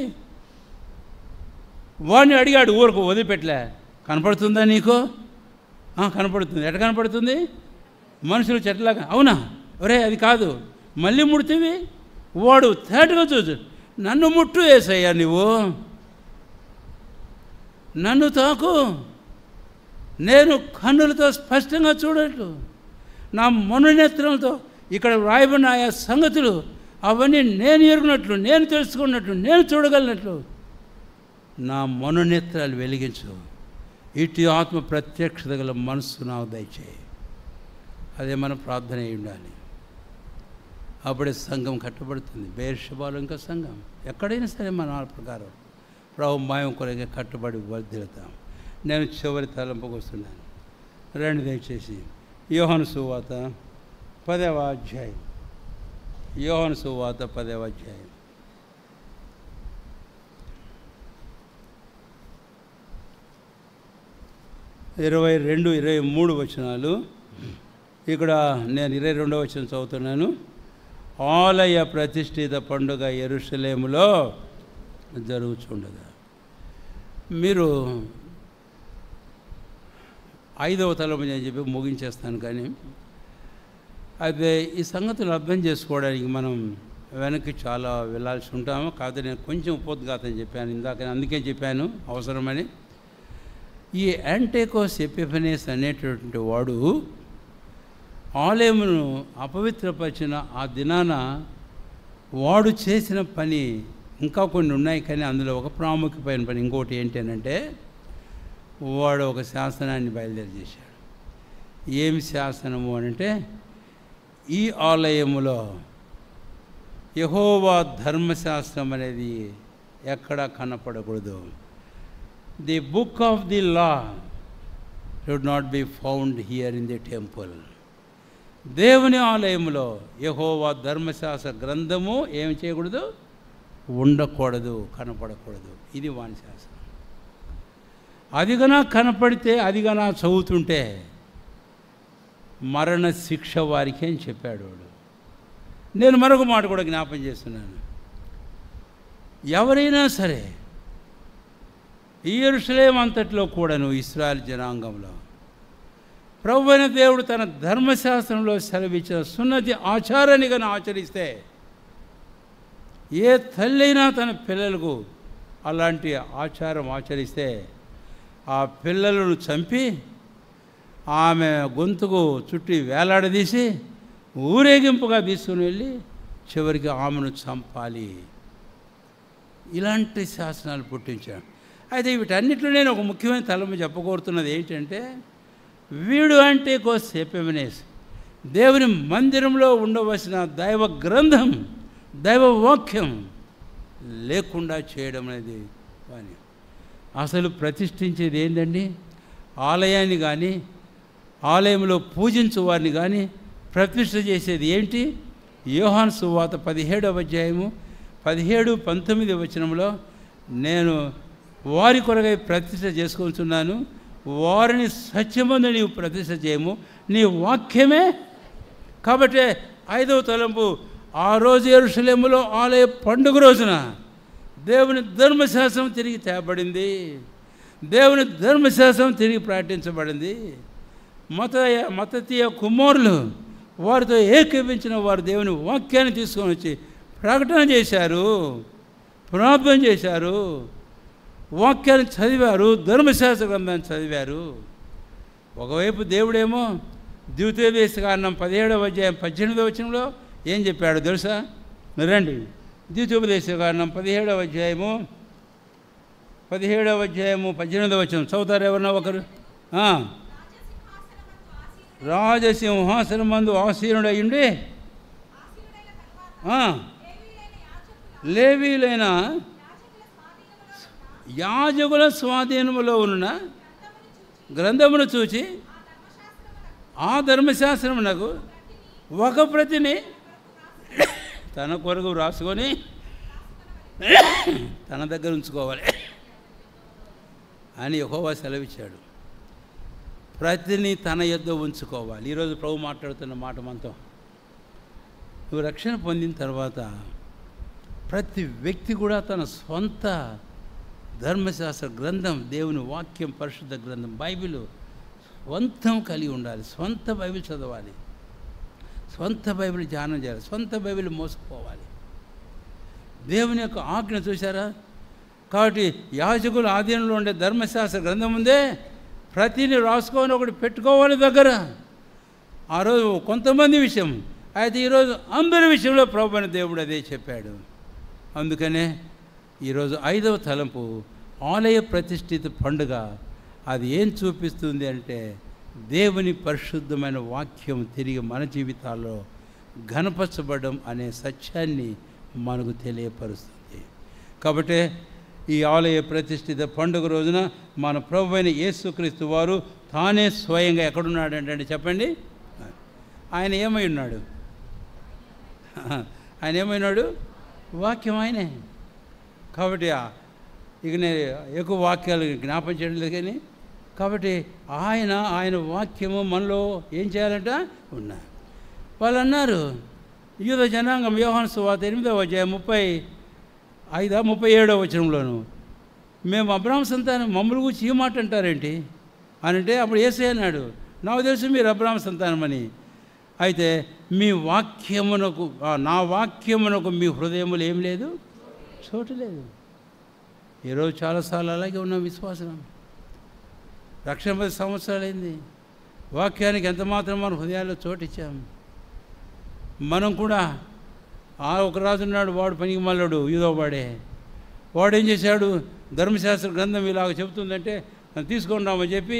వాడిని అడిగాడు, ఊరకు వదిలిపెట్టలే. కనపడుతుందా నీకు? కనపడుతుంది. ఎట కనపడుతుంది? మనుషులు చెట్లాగా. అవునా? ఒరే అది కాదు. మళ్ళీ ముడితివి, వాడు తేటగా చూచు. నన్ను ముట్టు యేసయ్యా, నువ్వు నన్ను తాకు, నేను కన్నులతో స్పష్టంగా చూడట్లు, నా మనోనేత్రంతో ఇక్కడ రాయబడిన ఆయా సంగతులు అవన్నీ నేను ఎరుగునట్లు, నేను తెలుసుకున్నట్లు, నేను చూడగలిగినట్లు నా మనోనేత్రాలు వెలిగించు. ఇటు ఆత్మ ప్రత్యక్షత గల మనస్సు నాకు దయచేయి. అదే మన ప్రార్థన అయి ఉండాలి. అప్పుడే సంఘం కట్టబడుతుంది. బెయేర్షెబాలో ఇంకా సంఘం ఎక్కడైనా సరే మన ప్రకారం ప్రభు మాయం కొరగా కట్టుబడి వర్ధిల్లుతాం. నేను చివరి తలంపుకు వస్తున్నాను. రండి దయచేసి యోహాను సువార్త 10వ అధ్యాయం. యోహాను సువార్త 10వ అధ్యాయం. ఇరవై 23 వచనాలు. ఇక్కడ నేను 22వ వచనం చదువుతున్నాను. ఆలయ ప్రతిష్ఠిత పండుగ యెరూషలేములో జరుగుచుండగా, మీరు 5వ తలంపు నేను చెప్పి ముగించేస్తాను. కానీ అయితే ఈ సంగతులు అర్థం చేసుకోవడానికి మనం వెనక్కి చాలా వెళ్ళాల్సి ఉంటాము. కాకపోతే నేను కొంచెం ఉపోద్ఘాతం చెప్పాను ఇందాక, అందుకే చెప్పాను అవసరమని. ఈ యాంటియోకస్ ఎపిఫనీస్ అనేటటువంటి వాడు ఆలయమును అపవిత్రపరిచిన ఆ దినాన వాడు చేసిన పని ఇంకా కొన్ని ఉన్నాయి. కానీ అందులో ఒక ప్రాముఖ్యమైన పని ఇంకోటి ఏంటి అంటే, వాడు ఒక శాసనాన్ని బయలుదేరి చేశాడు. ఏమి శాసనము అంటే, ఈ ఆలయములో యెహోవా ధర్మశాస్త్రం అనేది ఎక్కడా కనపడకూడదు. The book of the law should not be found here in the temple. దేవుని ఆలయంలో యెహోవా ధర్మశాస్త్ర గ్రంథము ఏమి చేయకూడదు, ఉండకూడదు, కనపడకూడదు. ఇది వాని శాస్త్రం. అదిగనా కనపడితే, అదిగనా చదువుతుంటే మరణ శిక్ష వారికి అని చెప్పాడు వాడు. నేను మరొక మాట కూడా జ్ఞాపం చేస్తున్నాను. ఎవరైనా సరే ఈ యెరూషలేము అంతట్లో కూడాను ఇశ్రాయేలు జనాంగంలో ప్రభువైన దేవుడు తన ధర్మశాస్త్రంలో సెలవిచ్చిన సున్నతి ఆచారాన్ని కానీ ఆచరిస్తే, ఏ తల్లైనా తన పిల్లలకు అలాంటి ఆచారం ఆచరిస్తే ఆ పిల్లలను చంపి ఆమె గొంతుకు చుట్టి వేలాడదీసి ఊరేగింపుగా తీసుకుని వెళ్ళి చివరికి ఆమెను చంపాలి. ఇలాంటి శాసనాలు పుట్టించాడు. అయితే వీటన్నిటిలో నేను ఒక ముఖ్యమైన తలము చెప్పకూరుతున్నది ఏంటంటే, వీడు యాంటియోకస్ ఎపిఫనీస్ దేవుని మందిరంలో ఉండవలసిన దైవ గ్రంథం, దైవ వాక్యం లేకుండా చేయడం అనేది వాని అసలు ప్రతిష్ఠించేది ఏంటండి? ఆలయాన్ని కానీ ఆలయంలో పూజించు వారిని కానీ ప్రతిష్ఠ చేసేది ఏంటి? యోహాను సువార్త 17వ అధ్యాయము 17-19 వచనంలో, నేను వారి కొరకై ప్రతిష్ఠ చేసుకుంటున్నాను, వారిని సత్యమందు నీవు ప్రతిష్ఠ చేయము, నీ వాక్యమే. కాబట్టి 5వ తలంపు, ఆ రోజు యెరూషలేములో ఆలయ పండుగ రోజున దేవుని ధర్మశాస్త్రం తిరిగి తేబడింది, దేవుని ధర్మశాస్త్రం తిరిగి ప్రకటించబడింది. మత్తతీయ కుమారులు వారితో ఏకీపించిన వారు దేవుని వాక్యాన్ని తీసుకొని వచ్చి ప్రకటన చేశారు, ప్రార్థన చేశారు, వాక్యాన్ని చదివారు, ధర్మశాస్త్ర గ్రంథాన్ని చదివారు. ఒకవైపు దేవుడేమో ద్వితీయోపదేశకాండం 17వ అధ్యాయం 18వ వచనంలో ఏం చెప్పాడు తెలుసా? రండి, ద్వితీయోపదేశకాండం 17వ అధ్యాయము 18వ వచనం చదువుతారు ఎవరన్నా ఒకరు? రాజసింహాసనమందు ఆసీనుడయ్యుండి లేవీలైన యాజకుల స్వాధీనములో ఉన్న గ్రంథమును చూచి ఆ ధర్మశాస్త్రమునకు ఒక ప్రతిని తన కొరకు రాసుకొని తన దగ్గర ఉంచుకోవాలి అని యెహోవా సెలవిచ్చాడు. ప్రతిని తన యొద్ద ఉంచుకోవాలి. ఈరోజు ప్రభు మాట్లాడుతున్న మాట మనతో, నువ్వు రక్షణ పొందిన తర్వాత ప్రతి వ్యక్తి కూడా తన సొంత ధర్మశాస్త్ర గ్రంథం, దేవుని వాక్యం, పరిశుద్ధ గ్రంథం బైబిల్ స్వంతం కలిగి ఉండాలి. సొంత బైబిల్ చదవాలి, సొంత బైబిల్ ధ్యానం చేయాలి, సొంత బైబిల్ మోసుకుపోవాలి. దేవుని యొక్క ఆజ్ఞ చూశారా? కాబట్టి యాజకుల ఆధీనంలో ఉండే ధర్మశాస్త్ర గ్రంథం ఉందే, ప్రతిని రాసుకొని ఒకటి పెట్టుకోవాలి దగ్గర. ఆ రోజు కొంతమంది విషయం, అయితే ఈరోజు అందరి విషయంలో ప్రభువైన దేవుడు అదే చెప్పాడు. అందుకనే ఈరోజు 5వ తలంపు ఆలయ ప్రతిష్ఠిత పండుగ. అది ఏం చూపిస్తుంది అంటే, దేవుని పరిశుద్ధమైన వాక్యం తిరిగి మన జీవితాల్లో ఘనపరచబడడం అనే సత్యాన్ని మనకు తెలియపరుస్తుంది. కాబట్టి ఈ ఆలయ ప్రతిష్ఠిత పండుగ రోజున మన ప్రభువైన యేసుక్రీస్తు వారు తానే స్వయంగా ఎక్కడున్నాడంటే చెప్పండి, ఆయన ఏమై ఉన్నాడు? ఆయన ఏమైనాడు? వాక్యం ఆయనే. కాబట్టి ఇక నేను ఎక్కువ వాక్యాలు జ్ఞాపం చేయడం లేదు, కానీ కాబట్టి ఆయన వాక్యము మనలో ఏం చేయాలంట? ఉన్నా. వాళ్ళు అన్నారు, యూద జనాంగం యోహాను సువార్త 8వ అధ్యాయం 37వ వచనంలోను, మేము అబ్రాహాము సంతానం, మమ్మల్ని గురించి ఈ మాట అంటారేంటి అని అంటే, అప్పుడు యేసయ్య అన్నాడు, నాకు తెలుసు మీరు అబ్రాహాము సంతానమని. అయితే మీ వాక్యమునకు, నా వాక్యమునకు మీ హృదయములు ఏం లేదు, చోటు లేదు. ఈరోజు చాలాసార్లు అలాగే ఉన్నాం. విశ్వాసం రక్షణ 10 సంవత్సరాలైంది. వాక్యానికి ఎంత మాత్రం మన హృదయాల్లో చోటు ఇచ్చాము. మనం కూడా ఒక రాజు ఉన్నాడు, వాడు పనికి మళ్ళాడు, యూదోవాడే. వాడు ఏం చేశాడు, ధర్మశాస్త్ర గ్రంథం ఇలాగ చెబుతుందంటే తీసుకుంటామని చెప్పి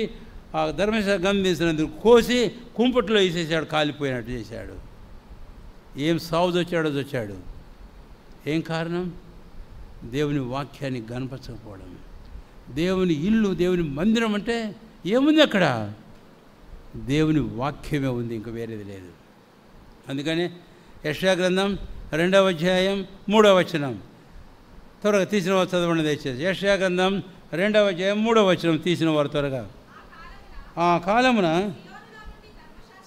ఆ ధర్మశాస్త్ర గ్రంథం తీసినందుకు కోసి కుంపట్లో వేసేసాడు, కాలిపోయినట్టు చేశాడు. ఏం సావుది వచ్చాడు. ఏం కారణం? దేవుని వాక్యాన్ని గణపరచకపోవడం. దేవుని ఇల్లు, దేవుని మందిరం అంటే ఏముంది అక్కడ? దేవుని వాక్యమే ఉంది, ఇంక వేరేది లేదు. అందుకని యెషయా గ్రంథం 2వ అధ్యాయం 3వ వచనం త్వరగా తీసిన వారు చదవండి దయచేసి. యెషయా గ్రంథం 2వ అధ్యాయం 3వ వచనం తీసిన వారు త్వరగా. ఆ కాలమున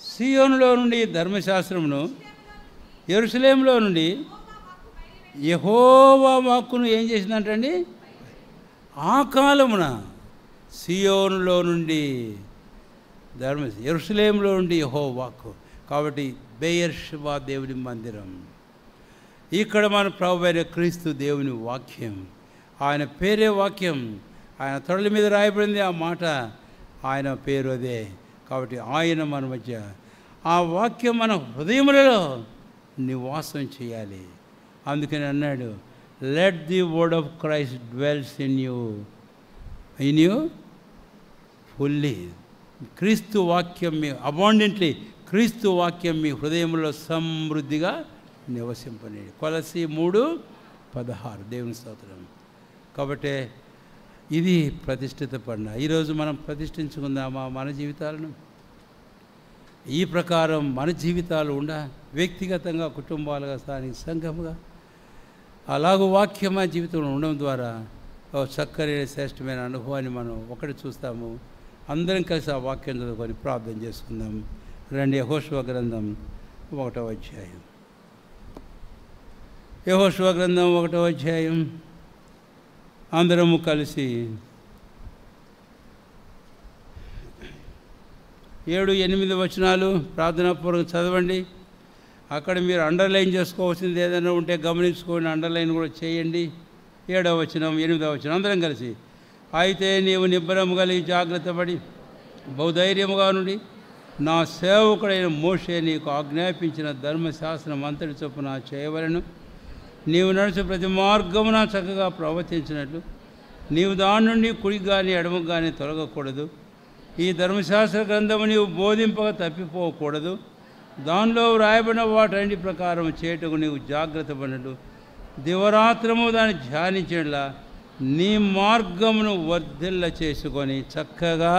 సియోనులో నుండి ధర్మశాస్త్రమును, యెరూషలేములో నుండి యెహోవా వాక్కును ఏం చేసిందంటండి? ఆ కాలమున సియోనులో నుండి యెరూషలేములో నుండి యెహోవా వాక్కు. కాబట్టి బెయేర్షెబా దేవుని మందిరం. ఇక్కడ మన ప్రభువైన క్రీస్తు దేవుని వాక్యం. ఆయన పేరే వాక్యం. ఆయన తొడల మీద రాయబడింది ఆ మాట, ఆయన పేరు అదే. కాబట్టి ఆయన మన మధ్య, ఆ వాక్యం మన హృదయములలో నివాసం చేయాలి. అందుకని అన్నాడు, let the word of Christ dwells in you fully. క్రీస్తు వాక్యం మీ అబాండెంట్లీ, క్రీస్తు వాక్యం మీ హృదయంలో సమృద్ధిగా నివసింపనేది. కొలసి 3:16 దేవుని స్తోత్రం. కాబట్టి ఇది ప్రతిష్ఠిత పండుగ. ఈరోజు మనం ప్రతిష్ఠించుకుందామా మన జీవితాలను? ఈ ప్రకారం మన జీవితాలు వ్యక్తిగతంగా, కుటుంబాలుగా, స్థానిక సంఘముగా అలాగూ వాక్యమా జీవితంలో ఉండడం ద్వారా చక్కని శ్రేష్టమైన అనుభవాన్ని మనం ఒకటి చూస్తాము. అందరం కలిసి ఆ వాక్యం చదువుకొని ప్రార్థన చేసుకుందాం. రండి. యెహోషువ గ్రంథం 1వ అధ్యాయం. యెహోషువ గ్రంథం 1వ అధ్యాయం అందరము కలిసి 7-8 వచనాలు ప్రార్థనాపూర్వకంగా చదవండి. అక్కడ మీరు అండర్లైన్ చేసుకోవాల్సింది ఏదైనా ఉంటే గమనించుకోండి, అండర్లైన్ కూడా చేయండి. 7వ వచనం 8వ వచనం అందరం కలిసి. అయితే నీవు నిబ్బరము కలిగి జాగ్రత్త పడి బహుధైర్యముగా నుండి నా సేవకుడైన మోషే నీకు ఆజ్ఞాపించిన ధర్మశాస్త్రం అంతటి చొప్పున చేయవలెను. నీవు నడుచు ప్రతి మార్గమున చక్కగా ప్రవర్తించినట్లు నీవు దాని నుండి కుడికి కానీ ఎడమకు కానీ తొలగకూడదు. ఈ ధర్మశాస్త్ర గ్రంథము నీవు బోధింపక తప్పిపోకూడదు. దానిలో వ్రాయబడిన వాటన్నిటి ప్రకారం చేయుటకు నీవు జాగ్రత్త పడినట్లు దివరాత్రము దాన్ని ధ్యానించేలా నీ మార్గమును వర్ధిల్ల చేసుకొని చక్కగా.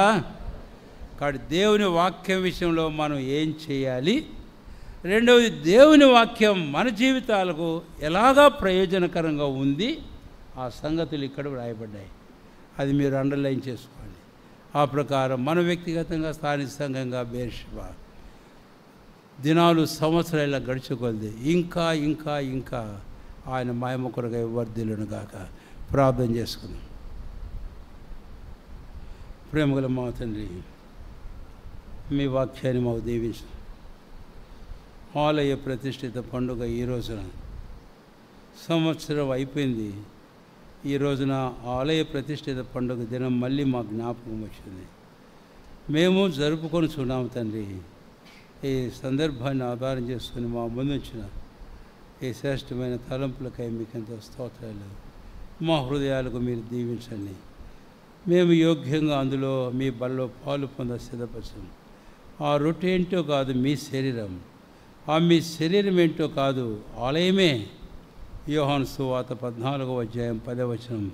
కాబట్టి దేవుని వాక్యం విషయంలో మనం ఏం చేయాలి? రెండవది, దేవుని వాక్యం మన జీవితాలకు ఎలాగా ప్రయోజనకరంగా ఉంది, ఆ సంగతులు ఇక్కడ వ్రాయబడ్డాయి. అది మీరు అండర్లైన్ చేసుకోండి. ఆ ప్రకారం మన వ్యక్తిగతంగా, స్థానిక సంఘంగా బెయేర్షెబా దినాలు, సంవత్సరాలు గడిచికొలది ఇంకా ఇంకా ఇంకా ఆయన మహిమ కొరకై వర్ధిల్లును గాక. ప్రార్థన చేసుకుందాం. ప్రేమగల మా తండ్రి, మీ వాక్యాన్ని మాకు దీవించు. ఆలయ ప్రతిష్ఠిత పండుగ ఈ రోజున సంవత్సరం అయిపోయింది. ఈ రోజున ఆలయ ప్రతిష్ఠిత పండుగ దినం మళ్ళీ మా జ్ఞాపకం వచ్చింది. మేము జరుపుకొని చూడాము తండ్రి. ఈ సందర్భాన్ని ఆధారం చేసుకుని మా ముందుంచిన ఈ శ్రేష్టమైన తలంపులకై మీకు ఎంతో స్తోత్రాలు. మా హృదయాలకు మీరు దీవించండి. మేము యోగ్యంగా అందులో మీ బలలో పాలు పొంద సిద్ధపరచం. ఆ రొట్టె ఏంటో కాదు మీ శరీరం, ఆ మీ శరీరం ఏంటో కాదు ఆలయమే. యోహాను సువార్త 14వ అధ్యాయం 10వ వచనం,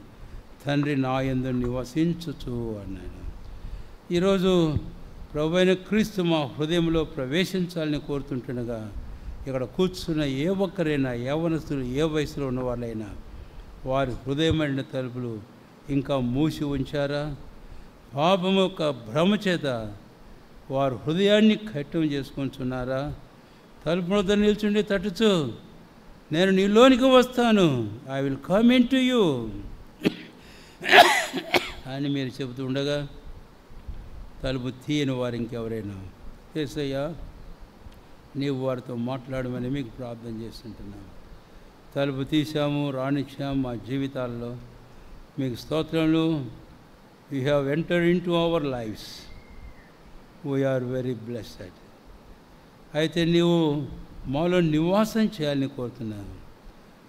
తండ్రి నా యందు నివసించుచు అన్నాడు. ఈరోజు ప్రభువైన క్రీస్తు మా హృదయంలో ప్రవేశించాలని కోరుతుంటుండగా ఇక్కడ కూర్చున్న ఏ ఒక్కరైనా, యవ్వనస్తులు ఏ వయసులో ఉన్న వాళ్ళైనా వారి హృదయమైన తలుపులు ఇంకా మూసి ఉంచారా? పాపము యొక్క భ్రమ చేత వారు హృదయాన్ని కట్టం చేసుకొంటున్నారా? తలుపు వద్ద నిల్చుండి తట్టుచు, నేను నీలోనికి వస్తాను, I will come in to you అని మీరు చెబుతూ ఉండగా తలుపు తీయని వారు ఇంకెవరైనా, యేసయ్యా నీవు వారితో మాట్లాడమని మీకు ప్రార్థన చేస్తుంటున్నాను. తలుపు తీసాము, రాణించాము మా జీవితాల్లో. మీకు స్తోత్రములు. You have entered in to our lives, we are very blessed. అయితే నీవు మాలో నివాసం చేయాలని కోరుతున్నాను.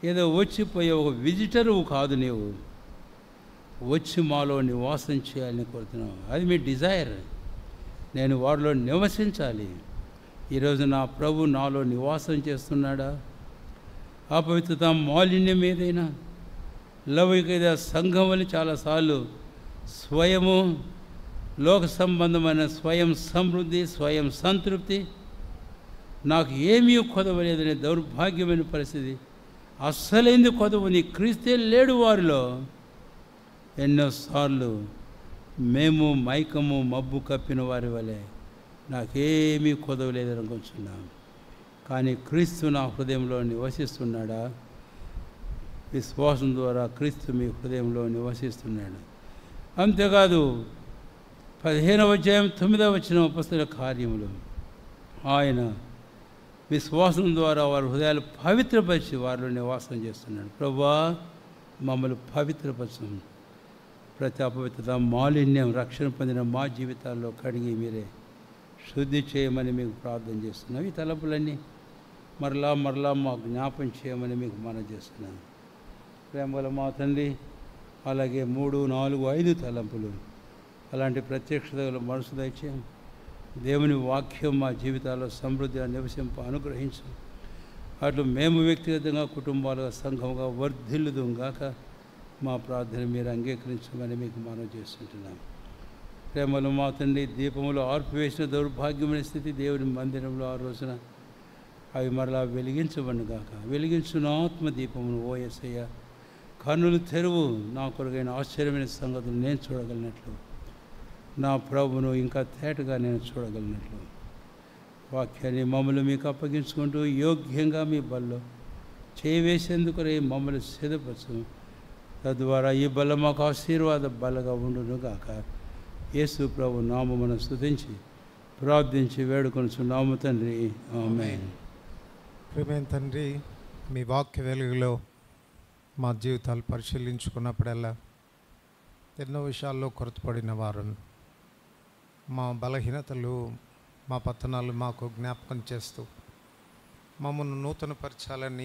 ఏదో వచ్చిపోయే ఒక విజిటరు కాదు, నీవు వచ్చి మాలో నివాసం చేయాలని కోరుతున్నావు. అది మీ డిజైర్. నేను వారిలో నివసించాలి. ఈరోజు నా ప్రభు నాలో నివాసం చేస్తున్నాడా? అపవిత్రత, మాలిన్యం ఏదైనా, లౌకిక సంఘం అని చాలాసార్లు స్వయము లోక సంబంధమైన స్వయం సమృద్ధి, స్వయం సంతృప్తి, నాకు ఏమీ కొదవలేదనే దౌర్భాగ్యమైన పరిస్థితి. అస్సలైంది కొదవు నీ క్రీస్తే లేడు వారిలో. ఎన్నోసార్లు మేము మైకము మబ్బు కప్పిన వారి వలె నాకేమీ కొదవలేదని అనుకుంటున్నాను. కానీ క్రీస్తు నా హృదయంలో నివసిస్తున్నాడా? విశ్వాసం ద్వారా క్రీస్తు మీ హృదయంలో నివసిస్తున్నాడు. అంతేకాదు 15వ అధ్యాయం 9వ వచనం అపొస్తలుల కార్యములు, ఆయన విశ్వాసం ద్వారా వారి హృదయాలు పవిత్రపరిచి వారిలో నివాసం చేస్తున్నాడు. ప్రభువా మమ్మల్ని పవిత్రపరచు. ప్రతి అపవిత్రత, మాలిన్యం రక్షణ పొందిన మా జీవితాల్లో కడిగి మీరే శుద్ధి చేయమని మీకు ప్రార్థన చేస్తున్నాం. ఈ తలంపులన్నీ మరలా మరలా మాకు జ్ఞాపం చేయమని మీకు మనవి చేస్తున్నాను. ప్రేమల మా తండ్రి, అలాగే 3, 4, 5 తలంపులు అలాంటి ప్రత్యక్షతలు మనసు దయచేయం. దేవుని వాక్యం మా జీవితాల్లో సమృద్ధిగా నివసింప అనుగ్రహించు. అట్లు మేము వ్యక్తిగతంగా, కుటుంబాలుగా, సంఘంగా వర్ధిల్లుదుం గాక. మా ప్రార్థన మీరు అంగీకరించమని మీకు మనవి చేస్తుంటున్నాం. ప్రేమలు మా తండ్రి, దీపములు ఆర్పివేసిన దౌర్భాగ్యమైన స్థితి దేవుని మందిరంలో ఆ రోజున అవి మరలా వెలిగించబడి గాక. వెలిగించున్న ఆత్మదీపమును ఓ యేసయ్య, కన్నులు తెరువు, నా కొరకైన ఆశ్చర్యమైన సంగతులు నేను చూడగలిగినట్లు, నా ప్రభువును ఇంకా తేటగా నేను చూడగలిగినట్లు వాక్యాన్ని మమ్మల్ని మీకు అప్పగించుకుంటూ యోగ్యంగా మీ బల్లో చేయవేసేందుకు మమ్మల్ని సిద్ధపరచు. తద్వారా ఈ బల్ల మాకు ఆశీర్వాద బలగా ఉండును గాక. యేసు ప్రభు నామమును స్తుతించి ప్రార్థించి వేడుకొనుచున్నాము తండ్రి, ఆమేన్. ప్రియమైన తండ్రి, మీ వాక్య వెలుగులో మా జీవితాలు పరిశీలించుకున్నప్పుడల్లా ఎన్నో విషయాల్లో కొరతపడిన వారు, మా బలహీనతలు, మా పతనాలు మాకు జ్ఞాపకం చేస్తూ మమ్మల్ని నూతనపరచాలని